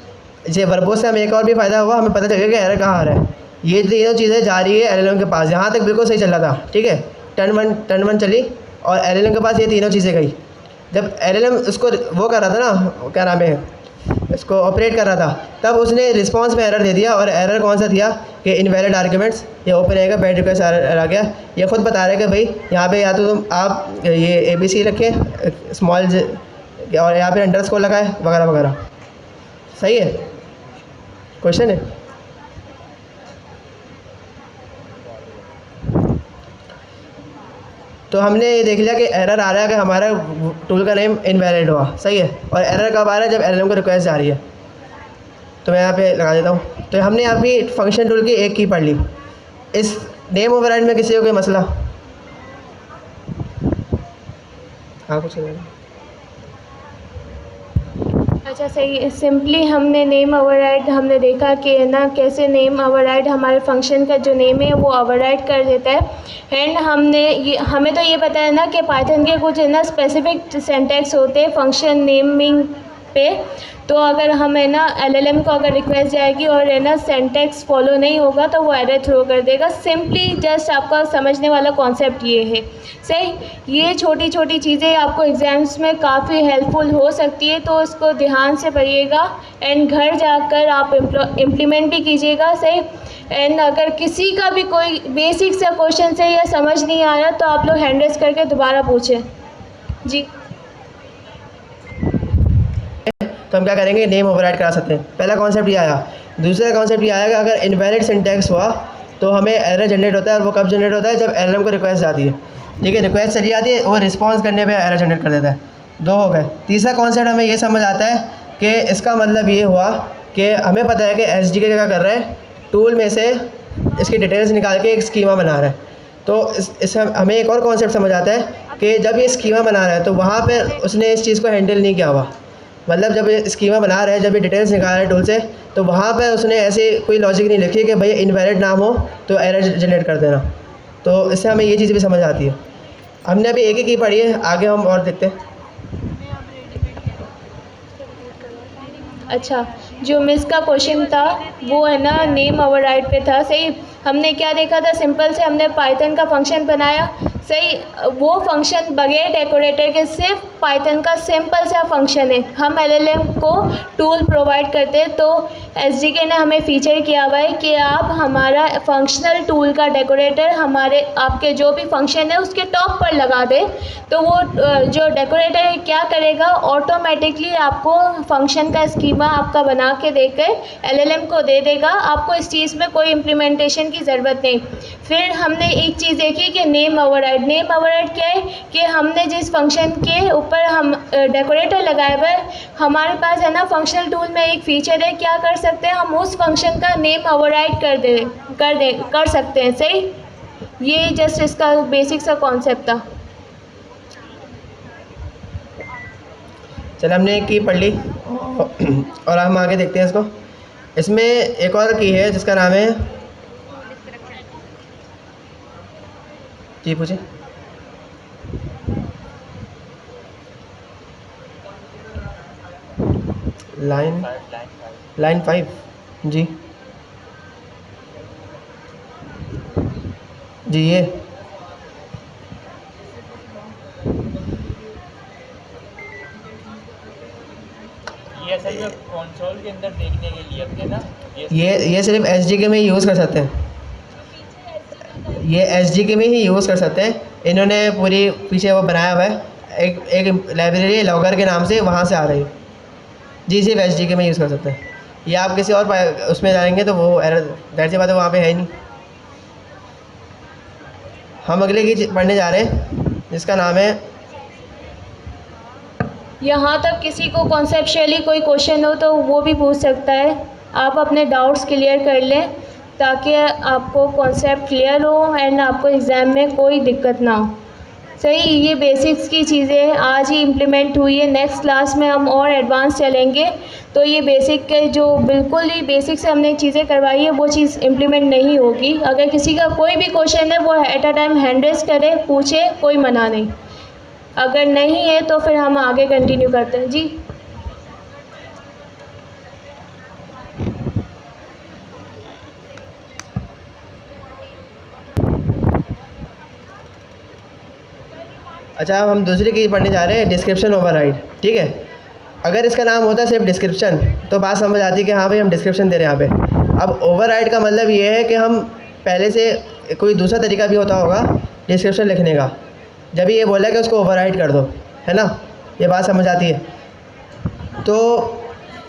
ये वर्बों से हमें एक और भी फ़ायदा हुआ, हमें पता चलेगा कि एरर कहाँ आ रहा है। ये तीनों चीज़ें जा रही है एलएलएम के पास, यहाँ तक बिल्कुल सही चल रहा था, ठीक है। टर्न वन चली और एलएलएम के पास ये तीनों चीज़ें गई। जब एलएलएम उसको वो कर रहा था ना, क्या नाम है, इसको ऑपरेट कर रहा था, तब उसने रिस्पांस में एरर दे दिया। और एरर कौन सा दिया कि इनवैलिड आर्ग्यूमेंट्स, ये ओपन रहेगा, बैड रिक्वेस्ट एरर आ गया। ये खुद बता रहे हैं कि भाई यहाँ पे या तो तुम आप ये ABC रखें स्मॉल और यहाँ पे अंडरस्कोर लगाए वगैरह वगैरह, सही है। क्वेश्चन है? तो हमने ये देख लिया कि एरर आ रहा है कि हमारा टूल का नेम इनवैलिड हुआ, सही है। और एरर कब आ रहा है? जब एलएलएम को रिक्वेस्ट आ रही है। तो मैं यहाँ पे लगा देता हूँ। तो हमने यहाँ भी फंक्शन टूल की एक की पढ़ ली। इस नेम ओवरराइड में किसी को कोई मसला? हाँ, कुछ नहीं। अच्छा, सही। सिंपली हमने नेम ओवरराइड हमने देखा कि ना कैसे नेम ओवरराइड हमारे फंक्शन का जो नेम है वो ओवरराइड कर देता है। एंड हमें तो ये पता है ना कि पाइथन के कुछ है ना स्पेसिफिक सिंटैक्स होते हैं फंक्शन नेमिंग पे। तो अगर हम है ना एलएलएम को अगर रिक्वेस्ट जाएगी और है ना सिंटैक्स फॉलो नहीं होगा तो वो एरर थ्रो कर देगा। सिंपली जस्ट आपका समझने वाला कॉन्सेप्ट ये है, सही। ये छोटी छोटी चीज़ें आपको एग्ज़ाम्स में काफ़ी हेल्पफुल हो सकती है, तो इसको ध्यान से पढ़िएगा एंड घर जाकर आप इम्प्लीमेंट भी कीजिएगा, सही। एंड अगर किसी का भी कोई बेसिक सा क्वेश्चन है या समझ नहीं आ रहा तो आप लोग हैंड रेज़ करके दोबारा पूछें जी। तो हम क्या करेंगे, नेम ओवरराइड करा सकते हैं। पहला कॉन्सेप्ट ये आया। दूसरा कॉन्सेप्ट ये आया कि अगर इनवैलिड सिंटैक्स हुआ तो हमें एरर जनरेट होता है। और वो कब जनरेट होता है? जब एलएलएम को रिक्वेस्ट आती है, ठीक है। रिक्वेस्ट चली जाती है, वो रिस्पॉन्स करने पे एरर जनरेट कर देता है। दो हो गए। तीसरा कॉन्सेप्ट हमें ये समझ आता है कि इसका मतलब ये हुआ कि हमें पता है कि एसडीके क्या कर रहा है, टूल में से इसकी डिटेल्स निकाल के एक स्कीमा बना रहा है। तो इससे हमें एक और कॉन्सेप्ट समझ आता है कि जब ये स्कीमा बना रहा है तो वहाँ पे उसने इस चीज़ को हैंडल नहीं किया हुआ। मतलब जब ये स्कीमा बना रहा है, जब ये डिटेल्स निकाल रहा है टूल से, तो वहाँ पे उसने ऐसी कोई लॉजिक नहीं लिखी कि भाई इनवैलिड नाम हो तो एरर जनरेट कर देना। तो इससे हमें ये चीज़ भी समझ आती है। हमने अभी एक ही की पढ़ी है, आगे हम और देखते हैं। अच्छा, जो मिस का क्वेश्चन था वो है ना नेम ओवरराइड पे था। सही, हमने क्या देखा था, सिंपल से हमने पाइथन का फंक्शन बनाया। सही, वो फंक्शन बगैर डेकोरेटर के सिर्फ पाइथन का सिंपल सा फंक्शन है। हम एलएलएम को टूल प्रोवाइड करते हैं, तो एसडीके ने हमें फीचर किया हुआ है कि आप हमारा फंक्शनल टूल का डेकोरेटर हमारे आपके जो भी फंक्शन है उसके टॉप पर लगा दे। तो वो जो डेकोरेटर है क्या करेगा, ऑटोमेटिकली आपको फंक्शन का स्कीमा आपका बना के देकर एलएलएम को दे देगा। आपको इस चीज़ में कोई इम्प्लीमेंटेशन की ज़रूरत नहीं। फिर हमने एक चीज़ देखी कि नेम ओवरराइड क्या है कि हमने जिस फंक्शन के ऊपर हम डेकोरेटर लगाए हुए हमारे पास है ना फंक्शनल टूल में एक फीचर है, क्या कर सकते हैं हम उस फंक्शन का नेम ओवरराइड कर सकते हैं। सही, ये जस्ट इसका बेसिक सा कॉन्सेप्ट था। चलो हमने एक की पढ़ ली और हम आगे देखते हैं इसको। इसमें एक और की है जिसका नाम है, जी पूछे। लाइन 5 जी जी ये असल में कंसोल के अंदर देखने के लिए अपने ना ये सिर्फ एसडीके में ही यूज़ कर सकते हैं। ये एसडीके में ही यूज़ कर सकते हैं। इन्होंने पूरी पीछे वो बनाया हुआ है, एक लाइब्रेरी लॉगर के नाम से, वहाँ से आ रही है जी। सिर्फ एसडीके में यूज़ कर सकते हैं। ये आप किसी और उसमें जाएंगे तो वो एरर, ज़ाहिर सी बात है, वहाँ पे है ही नहीं। हम अगले की पढ़ने जा रहे हैं जिसका नाम है, यहाँ तक किसी को कॉन्सेप्चुअली कोई क्वेश्चन हो तो वो भी पूछ सकता है। आप अपने डाउट्स क्लियर कर लें ताकि आपको कॉन्सेप्ट क्लियर हो एंड आपको एग्ज़ाम में कोई दिक्कत ना हो। सही, ये बेसिक्स की चीज़ें आज ही इम्प्लीमेंट हुई है। नेक्स्ट क्लास में हम और एडवांस चलेंगे, तो ये बेसिक के जो बिल्कुल ही बेसिक से हमने चीज़ें करवाई है वो चीज़ इम्प्लीमेंट नहीं होगी। अगर किसी का कोई भी क्वेश्चन है वो at a time hand raise करे, पूछे, कोई मना नहीं। अगर नहीं है तो फिर हम आगे कंटिन्यू करते हैं। जी, अच्छा अब हम दूसरी की पढ़ने जा रहे हैं, डिस्क्रिप्शन ओवरराइड। ठीक है, अगर इसका नाम होता सिर्फ डिस्क्रिप्शन तो बात समझ आती कि हाँ भाई हम डिस्क्रिप्शन दे रहे हैं यहाँ पे। अब ओवरराइड का मतलब ये है कि हम पहले से कोई दूसरा तरीका भी होता होगा डिस्क्रिप्शन लिखने का, जब ये बोला कि उसको ओवरराइड कर दो, है ना, ये बात समझ आती है। तो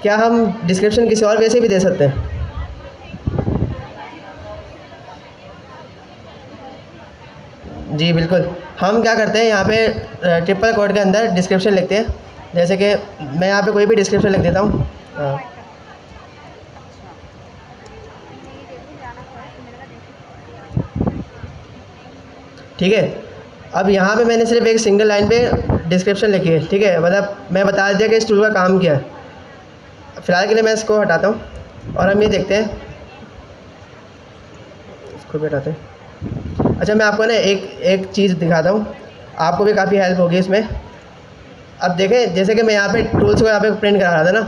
क्या हम डिस्क्रिप्शन किसी और वे से भी दे सकते हैं? जी बिल्कुल। हम क्या करते हैं, यहाँ पे ट्रिपल कोड के अंदर डिस्क्रिप्शन लिखते हैं। जैसे कि मैं यहाँ पे कोई भी डिस्क्रिप्शन लिख देता हूँ। ठीक है, अब यहाँ पे मैंने सिर्फ एक सिंगल लाइन पे डिस्क्रिप्शन लिखी है। ठीक है, मतलब मैं बता दिया कि इस टूल का काम क्या है। फ़िलहाल के लिए मैं इसको हटाता हूँ और हम ये देखते हैं, इसको भी हटाते हैं। अच्छा, मैं आपको ना एक चीज़ दिखाता हूँ, आपको भी काफ़ी हेल्प होगी इसमें। अब देखें, जैसे कि मैं यहाँ पे टूल्स को यहाँ पे प्रिंट करा रहा था ना,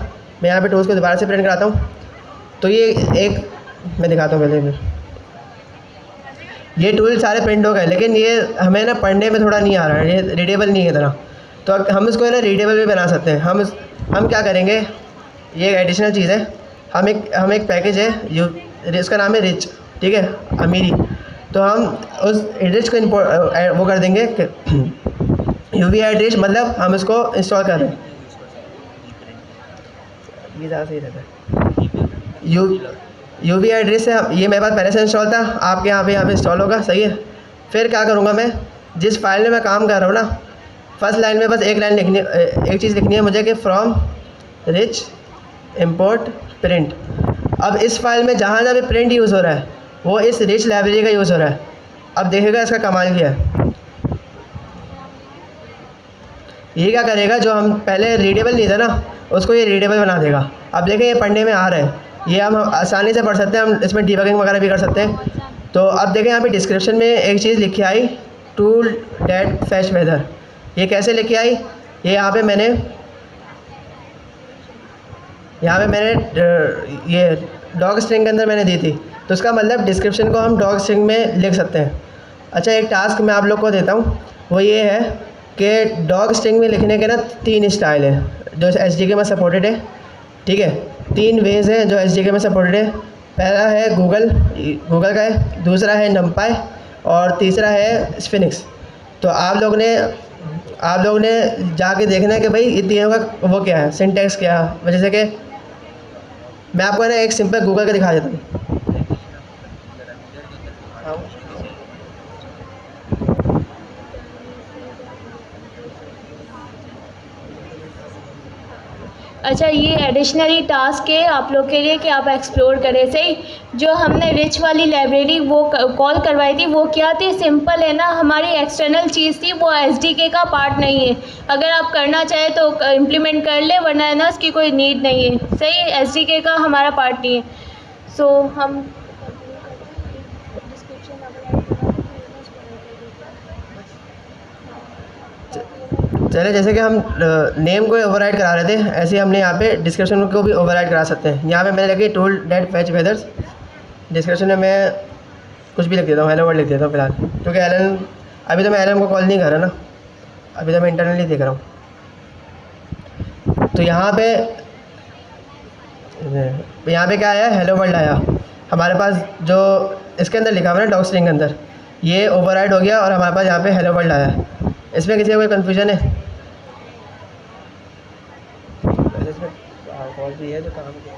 मैं यहाँ पे टूल्स को दोबारा से प्रिंट कराता हूँ। तो ये एक मैं दिखाता हूँ पहले। ये टूल सारे प्रिंट हो गए, लेकिन ये हमें ना पढ़ने में थोड़ा नहीं आ रहा है, ये रीडेबल नहीं है इतना। तो हम इसको है ना रीडेबल भी बना सकते हैं। हम क्या करेंगे, ये एक एडिशनल चीज़ है। हम एक पैकेज है इसका नाम है रिच। ठीक है, अमीरी। तो हम उस रिच को वो कर देंगे UV रिच, मतलब हम इसको इंस्टॉल कर रहे हैं। ये ज़्यादा सही रहता है। UV एड्रेस से ये मेरे पास पहले से इंस्टॉल था, आपके यहाँ पे इंस्टॉल होगा। सही है। फिर क्या करूँगा, मैं जिस फाइल में मैं काम कर रहा हूँ ना, फर्स्ट लाइन में बस एक लाइन लिखनी, एक चीज़ लिखनी है मुझे कि फ्रॉम रिच इंपोर्ट प्रिंट। अब इस फाइल में जहाँ जहाँ भी प्रिंट यूज़ हो रहा है वो इस रिच लाइब्रेरी का यूज़ हो रहा है। अब देखिएगा इसका कमाल क्या है। ये क्या करेगा, जो हम पहले रीडेबल नहीं था ना उसको ये रीडेबल बना देगा। अब देखें ये पढ़ने में आ रहा है, ये हम आसानी से पढ़ सकते हैं, हम इसमें डिबगिंग वगैरह भी कर सकते हैं। तो अब देखें यहाँ पे डिस्क्रिप्शन में एक चीज़ लिखी आई, टूल डेट फैच वेदर। ये कैसे लिखी आई, ये यहाँ पे मैंने ये डॉग स्ट्रिंग के अंदर मैंने दी थी। तो इसका मतलब डिस्क्रिप्शन को हम डॉग स्ट्रिंग में लिख सकते हैं। अच्छा, एक टास्क मैं आप लोग को देता हूँ, वो ये है कि डॉग स्ट्रिंग में लिखने के ना 3 स्टाइल हैं जो SDK में सपोर्टेड है। ठीक है, 3 वेज़ हैं जो SDK में सपोर्टेड है। पहला है गूगल का है, दूसरा है NumPy और तीसरा है स्फिनिक्स। तो आप लोग ने जाके देखना है कि भाई ये तीनों का वो क्या है, सिंटैक्स क्या है। जैसे कि मैं आपको ना एक सिंपल गूगल का दिखा देता हूँ। अच्छा, ये एडिशनली टास्क है आप लोग के लिए कि आप एक्सप्लोर करें। सही, जो हमने रिच वाली लाइब्रेरी वो कॉल करवाई थी वो क्या थी, सिंपल है ना, हमारी एक्सटर्नल चीज़ थी, वो SDK का पार्ट नहीं है। अगर आप करना चाहें तो इम्प्लीमेंट कर ले, वरना है ना इसकी कोई नीड नहीं है। सही, SDK का हमारा पार्ट नहीं है। सो हम चले, जैसे कि हम नेम को ओवरराइड करा रहे थे, ऐसे ही हमने यहाँ पे डिस्क्रिप्शन को भी ओवरराइड करा सकते हैं। यहाँ पे मैंने लिखी tool date fetch weathers. Description में मैं कुछ भी लिख देता हूँ, हेलो वर्ल्ड लिख देता हूँ फिलहाल, क्योंकि अभी तो मैं LLM को कॉल नहीं कर रहा ना, अभी तो मैं इंटरनली देख रहा हूँ। तो यहाँ पे क्या आया, हेलो वर्ल्ड आया हमारे पास। जो इसके अंदर लिखा हुआ है ना डॉग स्ट्रिंग के अंदर, ये ओवरराइड हो गया और हमारे पास यहाँ पे हेलो वर्ल्ड आया। इसमें किसी का कोई कन्फ्यूजन है? कॉल भी है जो काम किया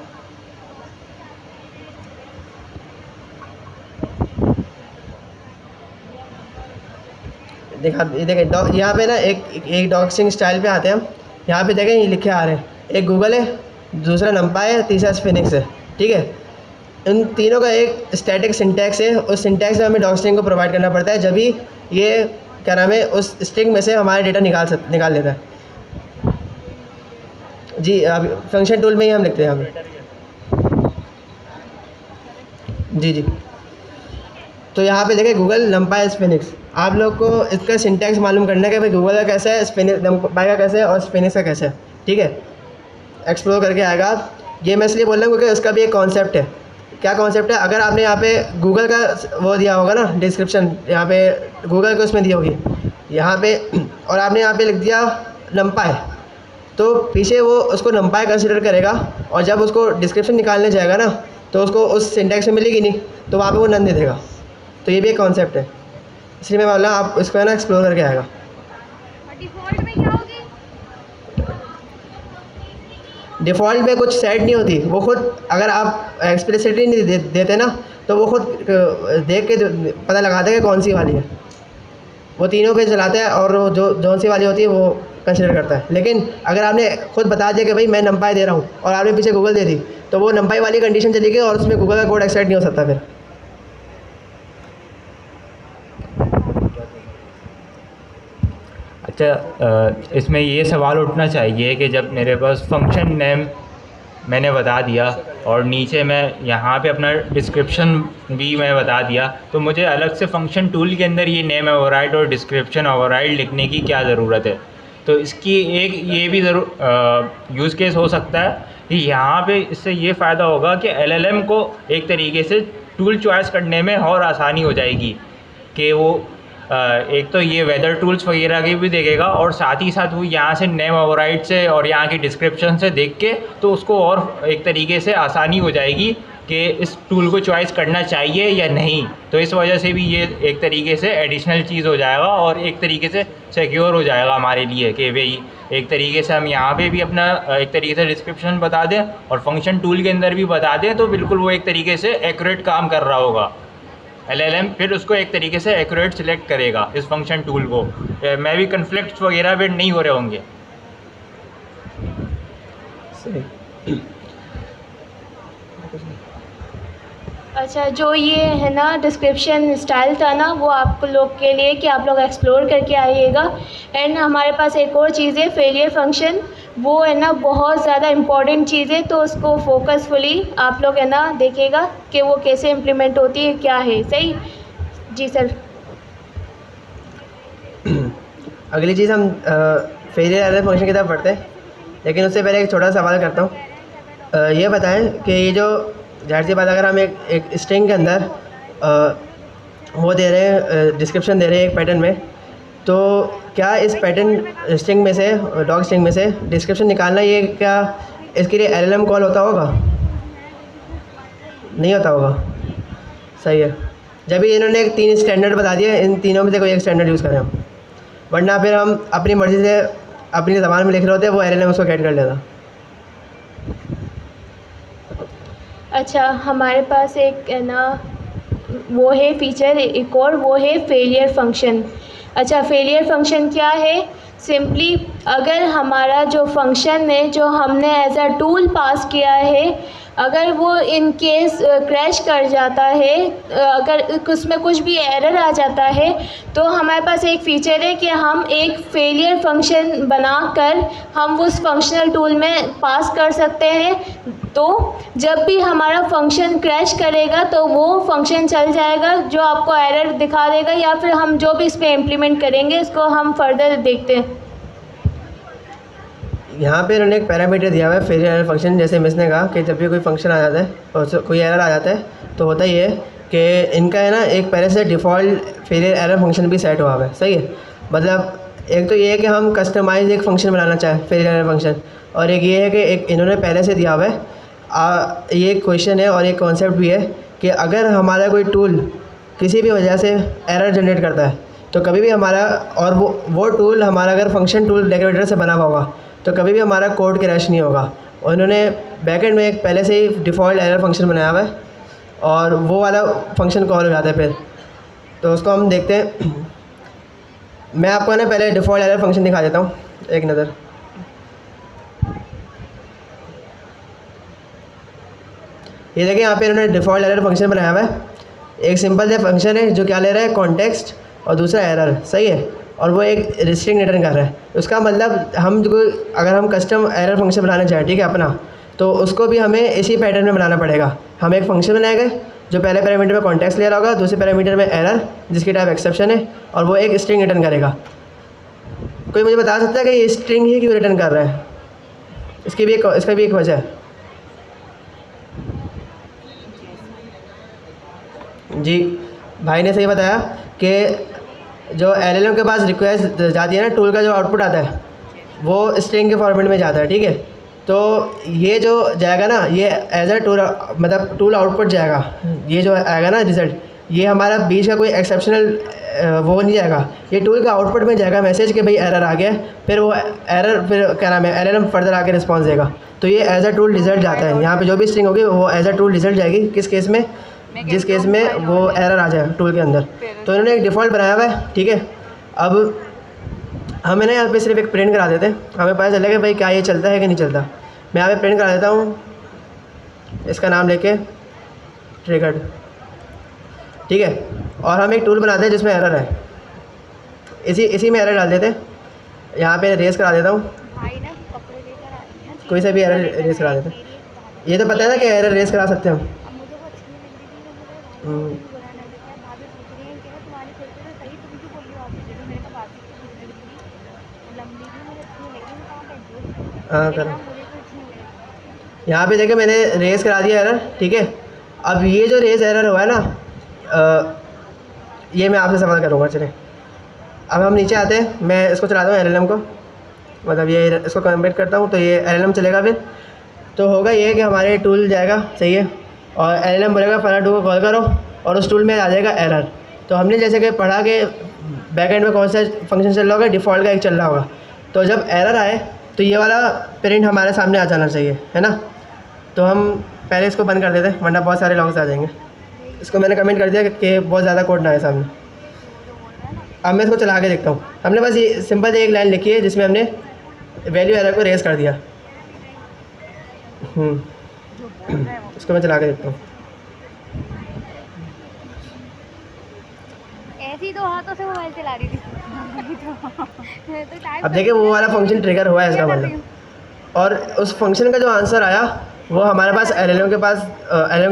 देखें यहाँ पे ना एक डॉग स्ट्रिंग स्टाइल पे आते हैं हम। यहाँ पे देखें ये लिखे आ रहे हैं, एक गूगल है, दूसरा NumPy है, तीसरा स्फिनिक्स है। ठीक है, इन तीनों का एक स्टैटिक सिंटैक्स है, उस सिंटैक्स में हमें डॉग स्ट्रिंग को प्रोवाइड करना पड़ता है, जब भी ये क्या नाम है उस स्ट्रिंग में से हमारा डेटा निकाल लेता है। जी, अब फंक्शन टूल में ही हम लिखते हैं हमें। जी। तो यहाँ पे देखें गूगल, NumPy, स्फिनिक्स। आप लोग को इसका सिंटैक्स मालूम करना है कि भाई गूगल का कैसा है, NumPy का कैसा है और स्फिनिक्स का कैसा है। ठीक है, एक्सप्लोर करके आएगा आप। ये मैं इसलिए बोल रहा हूँ क्योंकि उसका भी एक कॉन्सेप्ट है। क्या कॉन्सेप्ट है, अगर आपने यहाँ पे गूगल का वो दिया होगा ना डिस्क्रिप्शन, यहाँ पे गूगल को उसमें दी होगी यहाँ पे, और आपने यहाँ पे लिख दिया NumPy, तो पीछे वो उसको NumPy कंसिडर करेगा, और जब उसको डिस्क्रिप्शन निकालने जाएगा ना तो उसको उस सिंटैक्स में मिलेगी नहीं, तो वहाँ पे वो नन दे देगा। तो ये भी एक कॉन्सेप्ट है, इसलिए मैं बोल रहा हूँ आप इसको है ना एक्सप्लोर करके आएगा। डिफ़ॉल्ट में क्या होगी? डिफ़ॉल्ट में कुछ सेट नहीं होती, वो खुद अगर आप एक्सप्लिसिटली नहीं देते ना तो वो खुद देख के पता लगाता है कि कौन सी वाली है। वो तीनों पे चलाता है और जो सी वाली होती है वो कंसिडर करता है। लेकिन अगर आपने खुद बता दिया कि भाई मैं NumPy दे रहा हूँ और आपने पीछे गूगल दे दी, तो वो NumPy वाली कंडीशन चली गई और उसमें गूगल का कोड एक्सेप्ट नहीं हो सकता फिर। अच्छा, इसमें ये सवाल उठना चाहिए कि जब मेरे पास फंक्शन नेम मैंने बता दिया और नीचे मैं यहाँ पे अपना डिस्क्रिप्शन भी मैं बता दिया, तो मुझे अलग से फंक्शन टूल के अंदर ये नेम ओवरराइड और डिस्क्रिप्शन ओवरराइड लिखने की क्या ज़रूरत है। तो इसकी एक ये भी यूज़ केस हो सकता है कि यहाँ पे इससे ये फ़ायदा होगा कि LLM को एक तरीके से टूल चॉइस करने में और आसानी हो जाएगी कि वो एक तो ये वेदर टूल्स वगैरह की भी देखेगा और साथ ही साथ वो यहाँ से नेम ओवरराइड से और यहाँ की डिस्क्रिप्शन से देख के तो उसको और एक तरीके से आसानी हो जाएगी कि इस टूल को चॉइस करना चाहिए या नहीं। तो इस वजह से भी ये एक तरीके से एडिशनल चीज़ हो जाएगा और एक तरीके से सिक्योर हो जाएगा हमारे लिए कि भाई एक तरीके से हम यहाँ पे भी अपना एक तरीके से डिस्क्रिप्शन बता दें और फंक्शन टूल के अंदर भी बता दें, तो बिल्कुल वो एक तरीके से एक्यूरेट काम कर रहा होगा। LLM फिर उसको एक तरीके से एक्यूरेट सिलेक्ट करेगा इस फंक्शन टूल को, मैं भी कन्फ्लिक्ट्स वगैरह फिर नहीं हो रहे होंगे। सही। अच्छा, जो ये है ना डिस्क्रिप्शन स्टाइल था ना, वो आप लोग के लिए कि आप लोग एक्सप्लोर करके आइएगा। एंड हमारे पास एक और चीज़ है फेलियर फंक्शन, वो है ना बहुत ज़्यादा इम्पॉर्टेंट चीज़ है, तो उसको फोकसफुली आप लोग है ना देखिएगा कि वो कैसे इम्प्लीमेंट होती है, क्या है। सही जी सर। अगली चीज़ हम फेलियर एरर फंक्शन की तरफ बढ़ते हैं, लेकिन उससे पहले एक छोटा सवाल करता हूँ। ये बताएं कि ये जो ज़ाहिर सी बात, अगर हम एक स्ट्रिंग के अंदर वो दे रहे हैं, डिस्क्रिप्शन दे रहे हैं एक पैटर्न में, तो क्या इस पैटर्न स्ट्रिंग में से, डॉग स्ट्रिंग में से डिस्क्रिप्शन निकालना, ये क्या इसके लिए LLM कॉल होता होगा? नहीं होता होगा। सही है। जब भी इन्होंने 3 स्टैंडर्ड बता दिए, इन तीनों में से कोई एक स्टैंडर्ड यूज़ करें हम, वरना फिर हम अपनी मर्ज़ी से अपनी ज़बान में लिख रहे होते, वो LLM उसको कैट कर लेता। अच्छा, हमारे पास एक है ना वो है फीचर एक और, वो है फेलियर फंक्शन। अच्छा, फेलियर फंक्शन क्या है? सिंपली अगर हमारा जो फंक्शन है, जो हमने एज अ टूल पास किया है, अगर वो इन केस क्रैश कर जाता है, अगर उसमें कुछ भी एरर आ जाता है, तो हमारे पास एक फ़ीचर है कि हम एक फेलियर फंक्शन बनाकर हम उस फंक्शनल टूल में पास कर सकते हैं। तो जब भी हमारा फंक्शन क्रैश करेगा तो वो फंक्शन चल जाएगा, जो आपको एरर दिखा देगा, या फिर हम जो भी इस पर इम्प्लीमेंट करेंगे उसको हम फर्दर देखते हैं। यहाँ पे उन्होंने एक पैरामीटर दिया हुआ है फेलियर एरर फंक्शन। जैसे मिस ने कहा कि जब भी कोई फंक्शन आ जाता है और कोई एरर आ जाता है, तो होता ही है कि इनका है ना एक पहले से डिफ़ॉल्ट फेलियर एरर फंक्शन भी सेट हुआ हुआ है। सही है। मतलब एक तो ये है कि हम कस्टमाइज एक फ़ंक्शन बनाना चाहें फेलियर एरर फंक्शन, और एक ये है कि एक इन्होंने पहले से दिया हुआ है। ये क्वेश्चन है और एक कॉन्सेप्ट भी है कि अगर हमारा कोई टूल किसी भी वजह से एरर जनरेट करता है, तो कभी भी हमारा, और वो टूल हमारा अगर फंक्शन टूल डेकोरेटर से बना हुआ होगा, तो कभी भी हमारा कोड क्रैश नहीं होगा। और इन्होंने बैकएंड में एक पहले से ही डिफ़ॉल्ट एरर फंक्शन बनाया हुआ है, और वो वाला फंक्शन कॉल हो जाता है फिर। तो उसको हम देखते हैं। मैं आपको ना पहले डिफ़ॉल्ट एरर फंक्शन दिखा देता हूँ, एक नज़र। ये देखिए, यहाँ पे इन्होंने डिफ़ॉल्ट एरर फंक्शन बनाया हुआ है। एक सिंपल सा फंक्शन है जो क्या ले रहा है, कॉन्टेक्स्ट, और दूसरा एरर। सही है। और वो एक स्ट्रिंग रिटर्न कर रहा है। उसका मतलब हम जो, अगर हम कस्टम एरर फंक्शन बनाना चाहें, ठीक है, अपना, तो उसको भी हमें इसी पैटर्न में बनाना पड़ेगा। हम एक फंक्शन बनाएंगे जो पहले पैरामीटर में कॉन्टेक्स्ट ले रहा होगा, दूसरे पैरामीटर में एरर जिसकी टाइप एक्सेप्शन है, और वो एक स्ट्रिंग रिटर्न करेगा। कोई मुझे बता सकता है कि ये स्ट्रिंग ही क्यों रिटर्न कर रहा है? इसका भी एक वजह है। जी, भाई ने सही बताया कि जो LLM के पास रिक्वेस्ट जाती है ना, टूल का जो आउटपुट आता है वो स्ट्रिंग के फॉर्मेट में जाता है। ठीक है। तो ये जो जाएगा ना, ये एज अ टूल, मतलब टूल आउटपुट जाएगा। ये जो आएगा ना रिज़ल्ट, ये हमारा बीच का कोई एक्सेप्शनल वो नहीं जाएगा, ये टूल का आउटपुट में जाएगा मैसेज कि भाई एरर आ गया। फिर वो एरर, फिर क्या नाम है, LLM फर्दर आके रिस्पॉन्स देगा। तो ये एज अ टूल रिज़ल्ट जाता है। यहाँ पे जो भी स्ट्रिंग होगी वो एज अ टूल रिज़ल्ट जाएगी। किस केस में? जिस केस में वो एरर आ जाए टूल के अंदर। तो इन्होंने एक डिफ़ॉल्ट बनाया हुआ है। ठीक है। अब हमें ना यहाँ पे सिर्फ एक प्रिंट करा देते हैं, हमें पता चलेगा भाई क्या ये चलता है कि नहीं चलता। मैं यहाँ पे प्रिंट करा देता हूँ, इसका नाम लेके ट्रिगर्ड। ठीक है। और हम एक टूल बनाते हैं जिसमें एरर है, इसी में एरर डाल देते हैं। यहाँ पे रेस करा देता हूँ, कोई सा भी एरर रेस करा देते हैं। ये तो पता है ना कि एरर रेस करा सकते हैं हम। हाँ करो। यहाँ पे देखिए मैंने रेस करा दिया एरर। ठीक है। अब ये जो रेस एरर हुआ है ना, ये मैं आपसे सवाल करूँगा। चलिए अब हम नीचे आते हैं, मैं इसको चलाता हूँ LLM को, मतलब ये इसको कन्वर्ट करता हूँ, तो ये LLM चलेगा। फिर तो होगा ये कि हमारे टूल जाएगा। सही है। और LLM बोलेगा फला टूल को कॉल करो, और उस टूल में आ जाएगा एरर। तो हमने जैसे कि पढ़ा कि बैकएंड में कौन सा फंक्शन चल रहा होगा, डिफ़ॉल्ट का एक चल रहा होगा। तो जब एरर आए तो ये वाला प्रिंट हमारे सामने आ जाना चाहिए, है ना। तो हम पहले इसको बंद कर देते हैं, वरना बहुत सारे लॉग्स आ जाएंगे। इसको मैंने कमेंट कर दिया कि बहुत ज़्यादा कोड ना आए सामने। अब मैं इसको चला के देखता हूँ। हमने बस ये सिंपल एक लाइन लिखी है जिसमें हमने वैल्यू एरर को रेस कर दिया। इसको मैं चला के देखता हूँ। ऐसे ही तो हाथों से मोबाइल चला रही थी तो टाइप अब देखिए वो वाला फंक्शन ट्रिगर हुआ है इसका मतलब, और उस फंक्शन का जो आंसर आया वो हमारे पास एलएलएम के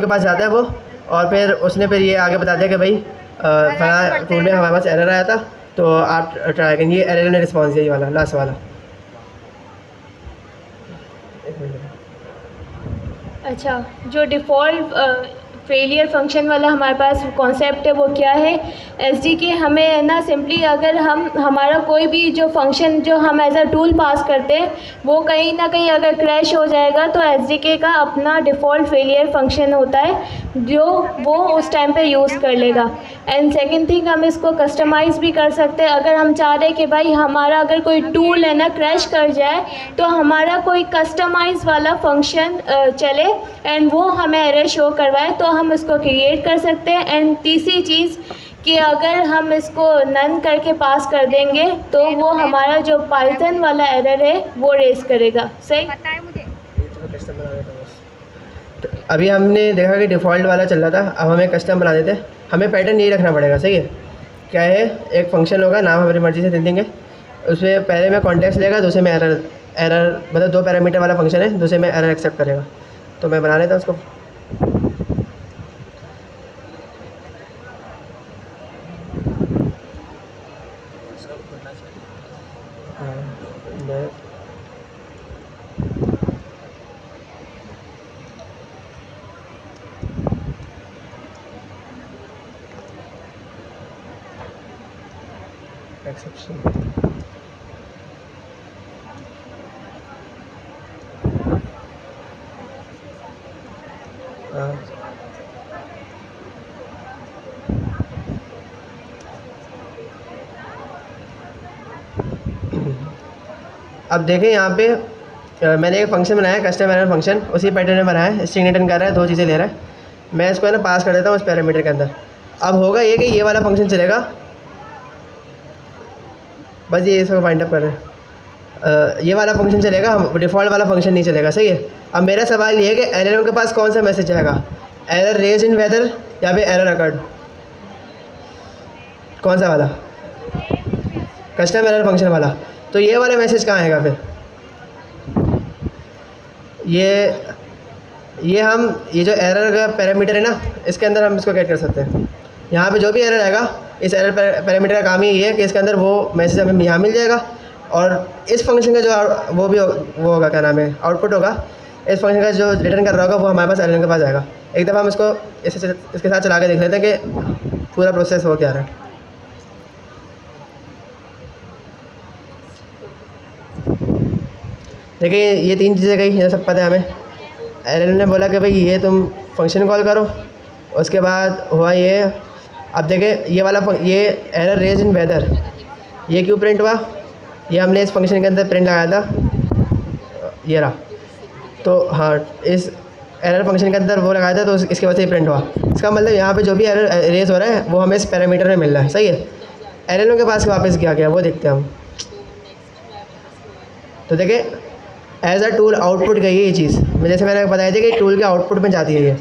पास जाता है वो, और फिर उसने फिर ये आगे बता दिया कि भाई फला टूल में हमारे पास एरर आया था, तो आप ट्राई करेंगे। ये एलएलएम ने रिस्पॉन्स दिया, ये वाला लास्ट वाला। एक मिनट। अच्छा, जो डिफ़ॉल्ट फेलियर फंक्शन वाला हमारे पास कॉन्सेप्ट है वो क्या है? एसडीके हमें है ना सिंपली अगर हमारा कोई भी जो फंक्शन जो हम एज अ टूल पास करते हैं वो कहीं ना कहीं अगर क्रैश हो जाएगा तो एसडीके का अपना डिफ़ॉल्ट फेलियर फंक्शन होता है जो वो उस टाइम पे यूज़ कर लेगा। एंड सेकंड थिंग, हम इसको कस्टमाइज़ भी कर सकते हैं। अगर हम चाह रहे हैं कि भाई हमारा अगर कोई टूल है ना क्रैश कर जाए तो हमारा कोई कस्टमाइज़ वाला फंक्शन चले एंड वो हमें एरर शो करवाए, तो हम इसको क्रिएट कर सकते हैं। एंड तीसरी चीज़ कि अगर हम इसको नन करके पास कर देंगे तो वो हमारा जो पाइथन वाला एरर है वो रेस करेगा। सही? पता है मुझे। तो अभी हमने देखा कि डिफ़ॉल्ट वाला चल रहा था, अब हमें कस्टम बना देते हैं। हमें पैटर्न यही रखना पड़ेगा। सही है? क्या है, एक फंक्शन होगा, नाम हमारी मर्ज़ी से दे देंगे। उसमें पहले में कॉन्टेक्स्ट लेगा, दूसरे में एरर मतलब 2 पैरामीटर वाला फंक्शन है, दूसरे में एरर एक्सेप्ट करेगा। तो मैं बना लेता हूँ उसको। एक्सेप्शन अब देखें यहाँ पे मैंने एक फ़ंक्शन बनाया है, कस्टम एरर फंक्शन, उसी पैटर्न में बनाया है। स्ट्रिंग रिटर्न कर रहा है, 2 चीज़ें ले रहा है। मैं इसको है ना पास कर देता हूँ उस पैरामीटर के अंदर। अब होगा ये कि ये वाला फंक्शन चलेगा, बस ये इसको फाइंड अप कर रहे हैं। ये वाला फंक्शन चलेगा, डिफ़ॉल्ट वाला फंक्शन नहीं चलेगा। सही है? अब मेरा सवाल ये है कि एलएलएम के पास कौन सा मैसेज आएगा, एरर रेज इन वेदर या फिर एरर अकर्ड? कौन सा वाला? कस्टम एरर फंक्शन वाला। तो ये वाला मैसेज कहाँ आएगा फिर? ये जो एरर का पैरामीटर है ना, इसके अंदर हम इसको कैट कर सकते हैं। यहाँ पे जो भी एरर आएगा, इस एरर पैरामीटर का काम ही ये है कि इसके अंदर वो मैसेज हमें यहाँ मिल जाएगा, और इस फंक्शन का जो वो होगा, क्या नाम है, आउटपुट होगा, इस फंक्शन का जो रिटर्न कर रहा होगा वो हमारे पास एलएलएम के पास आएगा। एक दफ़ा हम इसको इसके साथ चला के देख लेते हैं कि पूरा प्रोसेस हो क्या रहा है। देखिए ये 3 चीज़ें गई, ये सब पता है हमें। एलएलएम ने बोला कि भाई ये तुम फंक्शन कॉल करो, उसके बाद हुआ ये। अब देखिए ये एरर रेज इन वेदर, ये क्यों प्रिंट हुआ? ये हमने इस फंक्शन के अंदर प्रिंट लगाया था, ये रहा। तो हाँ, इस एरर फंक्शन के अंदर वो लगाया था, तो इसके वजह से प्रिंट हुआ। इसका मतलब यहाँ पे जो भी एरर रेज हो रहा है वो हमें इस पैरामीटर में मिल रहा है। सही है? एलएलएम के पास वापस क्या गया वो देखते हैं हम। तो देखिए एज अ टूल आउटपुट गई है ये चीज़, जैसे मैंने बताया था कि टूल के आउटपुट में जाती है ये।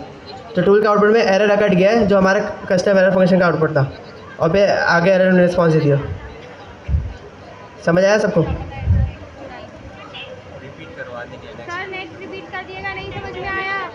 तो टूल के आउटपुट में एरर अकट गया है जो हमारा कस्टम एरर फंक्शन का आउटपुट था, और फिर आगे एरर ने रिस्पॉन्स दिया। समझ आया सबको? सर नेक्स्ट रिपीट कर दिएगा, नहीं समझ में आया।